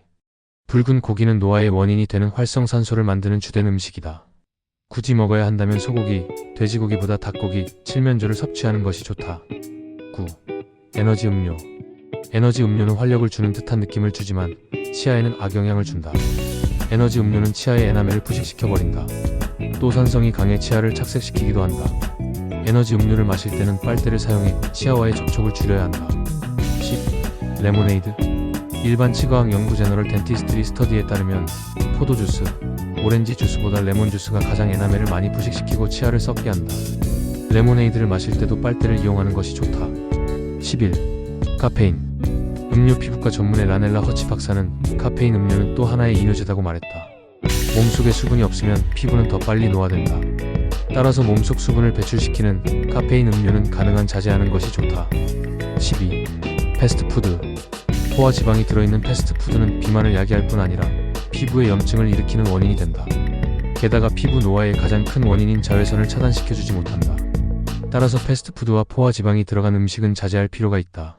붉은 고기는 노화의 원인이 되는 활성산소를 만드는 주된 음식이다. 굳이 먹어야 한다면 소고기, 돼지고기보다 닭고기, 칠면조를 섭취하는 것이 좋다. 9. 에너지 음료. 에너지 음료는 활력을 주는 듯한 느낌을 주지만 치아에는 악영향을 준다. 에너지 음료는 치아의 에나멜을 부식시켜버린다. 또 산성이 강해 치아를 착색시키기도 한다. 에너지 음료를 마실 때는 빨대를 사용해 치아와의 접촉을 줄여야 한다. 10. 레모네이드. 일반 치과학 연구 제너럴 덴티스트리 스터디에 따르면 포도주스, 오렌지 주스보다 레몬 주스가 가장 에나멜을 많이 부식시키고 치아를 썩게 한다. 레모네이드를 마실 때도 빨대를 이용하는 것이 좋다. 11. 카페인. 음료 피부과 전문의 라넬라 허치 박사는 카페인 음료는 또 하나의 이뇨제다고 말했다. 몸속에 수분이 없으면 피부는 더 빨리 노화된다. 따라서 몸속 수분을 배출시키는 카페인 음료는 가능한 자제하는 것이 좋다. 12. 패스트푸드. 포화 지방이 들어있는 패스트푸드는 비만을 야기할 뿐 아니라 피부에 염증을 일으키는 원인이 된다. 게다가 피부 노화의 가장 큰 원인인 자외선을 차단시켜주지 못한다. 따라서 패스트푸드와 포화 지방이 들어간 음식은 자제할 필요가 있다.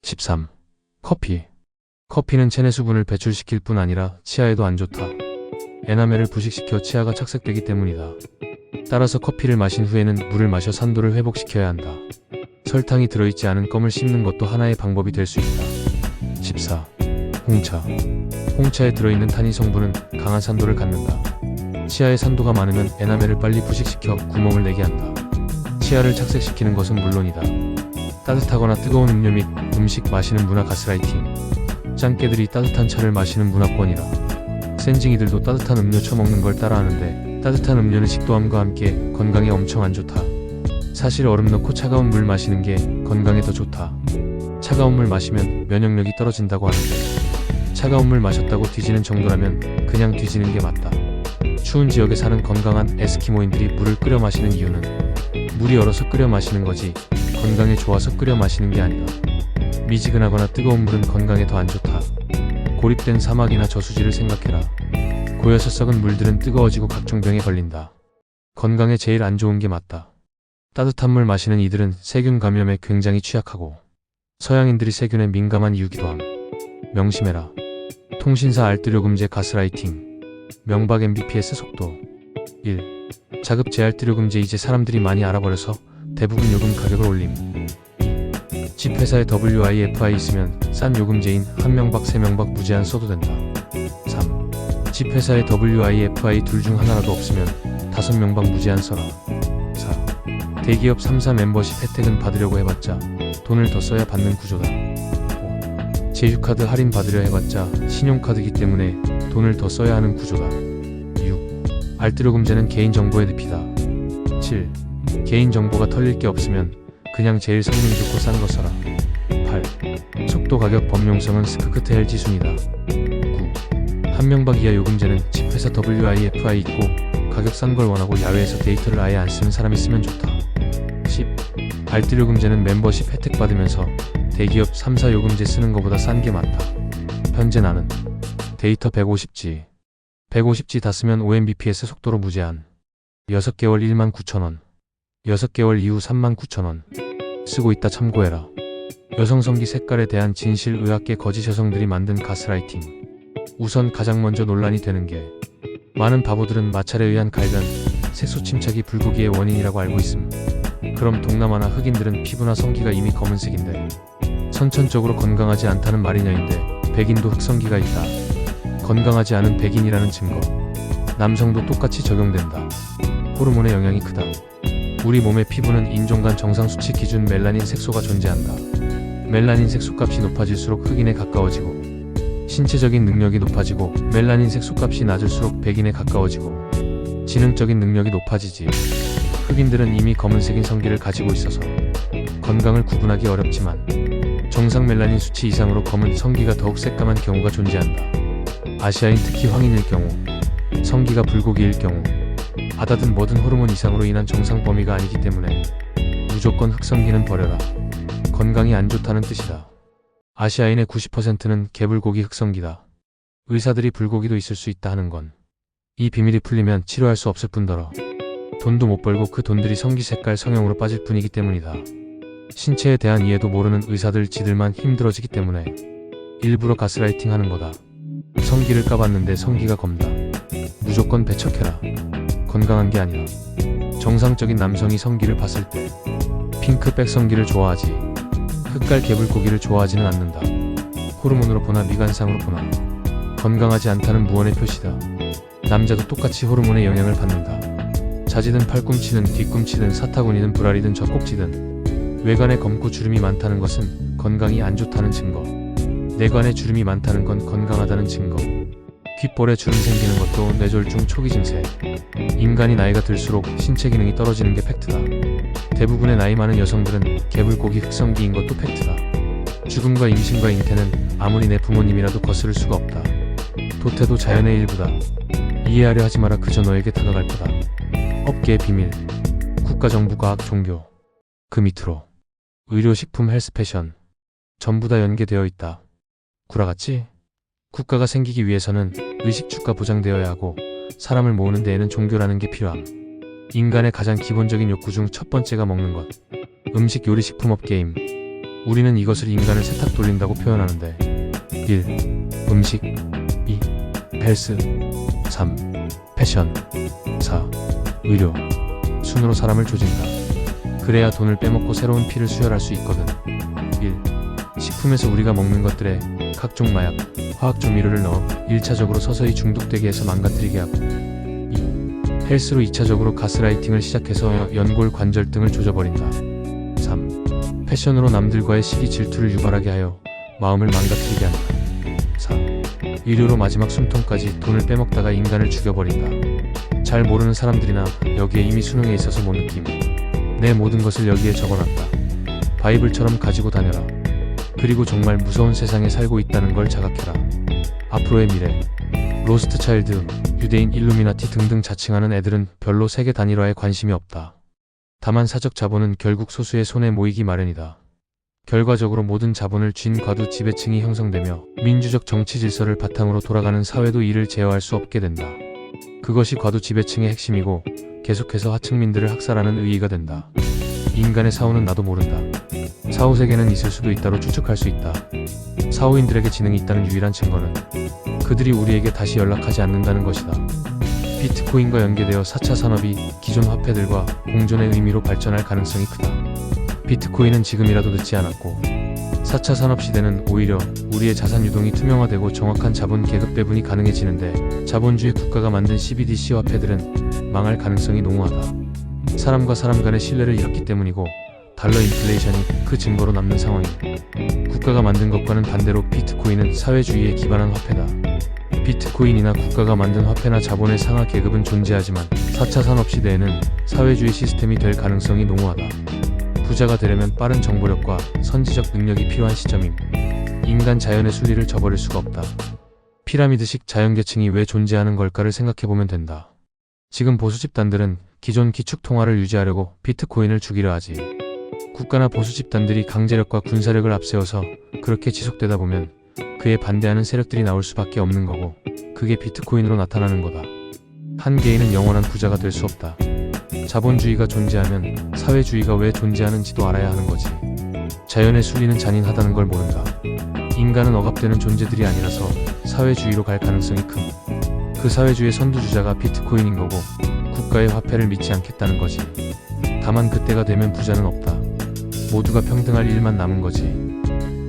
13. 커피. 커피는 체내 수분을 배출시킬 뿐 아니라 치아에도 안 좋다. 에나멜을 부식시켜 치아가 착색되기 때문이다. 따라서 커피를 마신 후에는 물을 마셔 산도를 회복시켜야 한다. 설탕이 들어있지 않은 껌을 씹는 것도 하나의 방법이 될 수 있다. 14. 홍차. 홍차에 들어있는 탄닌 성분은 강한 산도를 갖는다. 치아에 산도가 많으면 에나멜을 빨리 부식시켜 구멍을 내게 한다. 치아를 착색시키는 것은 물론이다. 따뜻하거나 뜨거운 음료 및 음식 마시는 문화 가스라이팅. 짱깨들이 따뜻한 차를 마시는 문화권이라 센징이들도 따뜻한 음료 처먹는 걸 따라하는데 따뜻한 음료는 식도암과 함께 건강에 엄청 안 좋다. 사실 얼음 넣고 차가운 물 마시는 게 건강에 더 좋다. 차가운 물 마시면 면역력이 떨어진다고 하는데 차가운 물 마셨다고 뒤지는 정도라면 그냥 뒤지는 게 맞다. 추운 지역에 사는 건강한 에스키모인들이 물을 끓여 마시는 이유는 물이 얼어서 끓여 마시는 거지 건강에 좋아서 끓여 마시는 게 아니다. 미지근하거나 뜨거운 물은 건강에 더 안 좋다. 고립된 사막이나 저수지를 생각해라. 고여서 썩은 물들은 뜨거워지고 각종 병에 걸린다. 건강에 제일 안 좋은 게 맞다. 따뜻한 물 마시는 이들은 세균 감염에 굉장히 취약하고 서양인들이 세균에 민감한 이유기도 함. 명심해라. 통신사 알뜰요금제 가스라이팅. 명박 mbps 속도. 1. 자급제 알뜰요금제 이제 사람들이 많이 알아버려서 대부분 요금 가격을 올림. 집 회사에 WIFI 있으면 싼 요금제인 한 명박, 세 명박 무제한 써도 된다. 3. 집 회사에 WIFI 둘 중 하나라도 없으면 5명박 무제한 써라. 4. 대기업 3사 멤버십 혜택은 받으려고 해봤자 돈을 더 써야 받는 구조다. 5. 제휴카드 할인 받으려 해봤자 신용카드기 때문에 돈을 더 써야 하는 구조다. 6. 알뜰요금제는 개인정보의 늪이다. 7. 개인정보가 털릴 게 없으면 그냥 제일 성능 좋고 싼 거 써라. 8. 속도 가격 범용성은 스크크트 LG 순이다. 9. 한 명박 이하 요금제는 집 회사 WIFI 있고 가격 싼 걸 원하고 야외에서 데이터를 아예 안 쓰는 사람이 쓰면 좋다. 10. 알뜰요금제는 멤버십 혜택 받으면서 대기업 3사 요금제 쓰는 것보다 싼 게 많다. 현재 나는 데이터 150G 150G 다 쓰면 5mbps 속도로 무제한 6개월 19,000원 6개월 이후 39,000원 쓰고 있다. 참고해라. 여성성기 색깔에 대한 진실 의학계 거짓 여성들이 만든 가스라이팅. 우선 가장 먼저 논란이 되는 게 많은 바보들은 마찰에 의한 갈변, 색소 침착이 불고기의 원인이라고 알고 있음. 그럼 동남아나 흑인들은 피부나 성기가 이미 검은색인데 선천적으로 건강하지 않다는 말이냐인데 백인도 흑성기가 있다. 건강하지 않은 백인이라는 증거. 남성도 똑같이 적용된다. 호르몬의 영향이 크다. 우리 몸의 피부는 인종 간 정상 수치 기준 멜라닌 색소가 존재한다. 멜라닌 색소값이 높아질수록 흑인에 가까워지고 신체적인 능력이 높아지고 멜라닌 색소값이 낮을수록 백인에 가까워지고 지능적인 능력이 높아지지. 흑인들은 이미 검은색인 성기를 가지고 있어서 건강을 구분하기 어렵지만 정상 멜라닌 수치 이상으로 검은 성기가 더욱 새까만 경우가 존재한다. 아시아인 특히 황인일 경우, 성기가 불고기일 경우, 아다든 뭐든 호르몬 이상으로 인한 정상 범위가 아니기 때문에 무조건 흑성기는 버려라. 건강이 안 좋다는 뜻이다. 아시아인의 90%는 개불고기 흑성기다. 의사들이 불고기도 있을 수 있다 하는 건 이 비밀이 풀리면 치료할 수 없을 뿐더러 돈도 못 벌고 그 돈들이 성기 색깔 성형으로 빠질 뿐이기 때문이다. 신체에 대한 이해도 모르는 의사들 지들만 힘들어지기 때문에 일부러 가스라이팅 하는 거다. 성기를 까봤는데 성기가 검다. 무조건 배척해라. 건강한 게 아니라 정상적인 남성이 성기를 봤을 때 핑크백 성기를 좋아하지 흑갈 개불고기를 좋아하지는 않는다. 호르몬으로 보나 미관상으로 보나 건강하지 않다는 무언의 표시다. 남자도 똑같이 호르몬의 영향을 받는다. 자지든 팔꿈치든 뒤꿈치든 사타구니든 불알이든 젖꼭지든 외관에 검고 주름이 많다는 것은 건강이 안 좋다는 증거. 내관에 주름이 많다는 건 건강하다는 증거. 귓볼에 주름 생기는 것도 뇌졸중 초기 증세. 인간이 나이가 들수록 신체 기능이 떨어지는 게 팩트다. 대부분의 나이 많은 여성들은 개불고기 흑성기인 것도 팩트다. 죽음과 임신과 잉태는 아무리 내 부모님이라도 거스를 수가 없다. 도태도 자연의 일부다. 이해하려 하지 마라. 그저 너에게 다가갈 거다. 업계의 비밀. 국가, 정부, 과학, 종교. 그 밑으로 의료, 식품, 헬스, 패션. 전부 다 연계되어 있다. 구라같지? 국가가 생기기 위해서는 의식 주가 보장되어야 하고 사람을 모으는 데에는 종교라는 게 필요함. 인간의 가장 기본적인 욕구 중 첫 번째가 먹는 것. 음식, 요리, 식품업, 게임. 우리는 이것을 인간을 세탁 돌린다고 표현하는데 1. 음식 2. 헬스 3. 패션 4. 의료. 순으로 사람을 조진다. 그래야 돈을 빼먹고 새로운 피를 수혈할 수 있거든. 1. 식품에서 우리가 먹는 것들에 각종 마약, 화학 조미료를 넣어 1차적으로 서서히 중독되게 해서 망가뜨리게 하고 2. 헬스로 2차적으로 가스라이팅을 시작해서 연골, 관절 등을 조져버린다. 3. 패션으로 남들과의 시기, 질투를 유발하게 하여 마음을 망가뜨리게 한다. 4. 의료로 마지막 숨통까지 돈을 빼먹다가 인간을 죽여버린다. 잘 모르는 사람들이나 여기에 이미 수능에 있어서 못 느낌. 내 모든 것을 여기에 적어놨다. 바이블처럼 가지고 다녀라. 그리고 정말 무서운 세상에 살고 있다는 걸 자각해라. 앞으로의 미래. 로스트 차일드, 유대인, 일루미나티 등등 자칭하는 애들은 별로 세계 단일화에 관심이 없다. 다만 사적 자본은 결국 소수의 손에 모이기 마련이다. 결과적으로 모든 자본을 쥔 과도 지배층이 형성되며 민주적 정치 질서를 바탕으로 돌아가는 사회도 이를 제어할 수 없게 된다. 그것이 과도 지배층의 핵심이고 계속해서 하층민들을 학살하는 의의가 된다. 인간의 사후는 나도 모른다. 사후 세계는 있을 수도 있다로 추측할 수 있다. 사후인들에게 지능이 있다는 유일한 증거는 그들이 우리에게 다시 연락하지 않는다는 것이다. 비트코인과 연계되어 4차 산업이 기존 화폐들과 공존의 의미로 발전할 가능성이 크다. 비트코인은 지금이라도 늦지 않았고 4차 산업 시대는 오히려 우리의 자산 유동이 투명화되고 정확한 자본 계급 배분이 가능해지는데 자본주의 국가가 만든 CBDC 화폐들은 망할 가능성이 농후하다. 사람과 사람 간의 신뢰를 잃었기 때문이고 달러 인플레이션이 그 증거로 남는 상황임. 국가가 만든 것과는 반대로 비트코인은 사회주의에 기반한 화폐다. 비트코인이나 국가가 만든 화폐나 자본의 상하 계급은 존재하지만 4차 산업 시대에는 사회주의 시스템이 될 가능성이 농후하다. 부자가 되려면 빠른 정보력과 선지적 능력이 필요한 시점임. 인간 자연의 순리를 저버릴 수가 없다. 피라미드식 자연계층이 왜 존재하는 걸까를 생각해보면 된다. 지금 보수 집단들은 기존 기축 통화를 유지하려고 비트코인을 죽이려 하지. 국가나 보수 집단들이 강제력과 군사력을 앞세워서 그렇게 지속되다 보면 그에 반대하는 세력들이 나올 수밖에 없는 거고 그게 비트코인으로 나타나는 거다. 한 개인은 영원한 부자가 될 수 없다. 자본주의가 존재하면 사회주의가 왜 존재하는지도 알아야 하는 거지. 자연의 순리는 잔인하다는 걸 모른다. 인간은 억압되는 존재들이 아니라서 사회주의로 갈 가능성이 큼. 그 사회주의의 선두주자가 비트코인인 거고 국가의 화폐를 믿지 않겠다는 거지. 다만 그때가 되면 부자는 없다. 모두가 평등할 일만 남은 거지.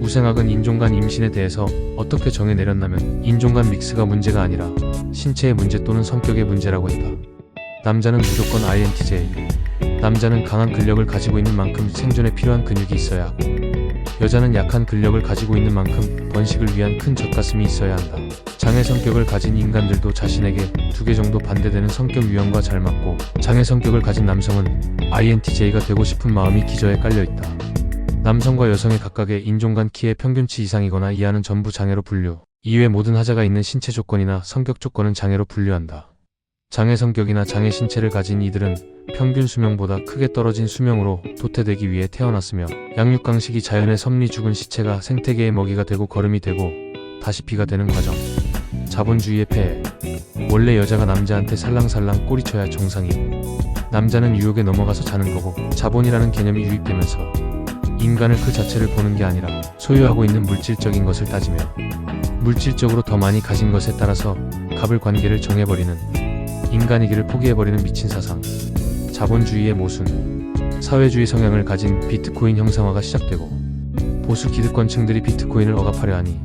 우생학은 인종 간 임신에 대해서 어떻게 정해내렸냐면 인종 간 믹스가 문제가 아니라 신체의 문제 또는 성격의 문제라고 했다. 남자는 무조건 INTJ. 남자는 강한 근력을 가지고 있는 만큼 생존에 필요한 근육이 있어야 하고 여자는 약한 근력을 가지고 있는 만큼 번식을 위한 큰 젖가슴이 있어야 한다. 장애 성격을 가진 인간들도 자신에게 2개 정도 반대되는 성격 유형과 잘 맞고 장애 성격을 가진 남성은 INTJ가 되고 싶은 마음이 기저에 깔려있다. 남성과 여성의 각각의 인종 간 키의 평균치 이상이거나 이하는 전부 장애로 분류. 이외 모든 하자가 있는 신체 조건이나 성격 조건은 장애로 분류한다. 장애 성격이나 장애 신체를 가진 이들은 평균 수명보다 크게 떨어진 수명으로 도태되기 위해 태어났으며 양육강식이 자연의 섭리 죽은 시체가 생태계의 먹이가 되고 거름이 되고 다시 피가 되는 과정. 자본주의의 폐해. 원래 여자가 남자한테 살랑살랑 꼬리쳐야 정상이고 남자는 유혹에 넘어가서 자는 거고 자본이라는 개념이 유입되면서 인간을 그 자체를 보는 게 아니라 소유하고 있는 물질적인 것을 따지며 물질적으로 더 많이 가진 것에 따라서 갑을 관계를 정해버리는 인간이기를 포기해버리는 미친 사상. 자본주의의 모순. 사회주의 성향을 가진 비트코인 형상화가 시작되고 보수 기득권층들이 비트코인을 억압하려 하니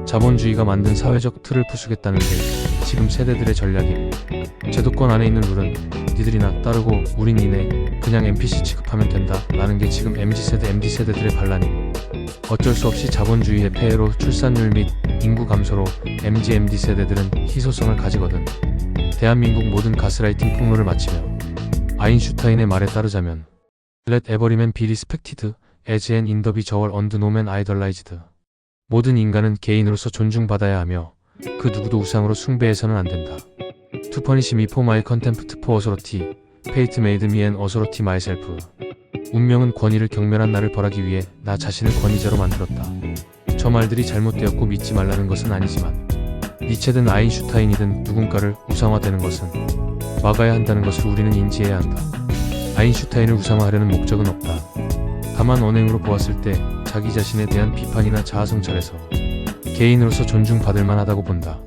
자본주의가 만든 사회적 틀을 부수겠다는 게 지금 세대들의 전략임. 제도권 안에 있는 룰은 니들이나 따르고 우린 니네 그냥 NPC 취급하면 된다 라는 게 지금 MZ세대 MD세대들의 반란임. 어쩔 수 없이 자본주의의 폐해로 출산율 및 인구 감소로 MZ MD세대들은 희소성을 가지거든. 대한민국 모든 가스라이팅 폭로를 마치며 아인슈타인의 말에 따르자면 Let every man be respected as an in the be 저월 and no man idolized. 모든 인간은 개인으로서 존중받아야 하며 그 누구도 우상으로 숭배해서는 안 된다. To punish me for my contempt for authority, fate made me an authority myself. 운명은 권위를 경멸한 나를 벌하기 위해 나 자신을 권위자로 만들었다. 저 말들이 잘못되었고 믿지 말라는 것은 아니지만 니체든 아인슈타인이든 누군가를 우상화되는 것은 막아야 한다는 것을 우리는 인지해야 한다. 아인슈타인을 우상화하려는 목적은 없다. 다만 언행으로 보았을 때 자기 자신에 대한 비판이나 자아성찰에서 개인으로서 존중받을 만하다고 본다.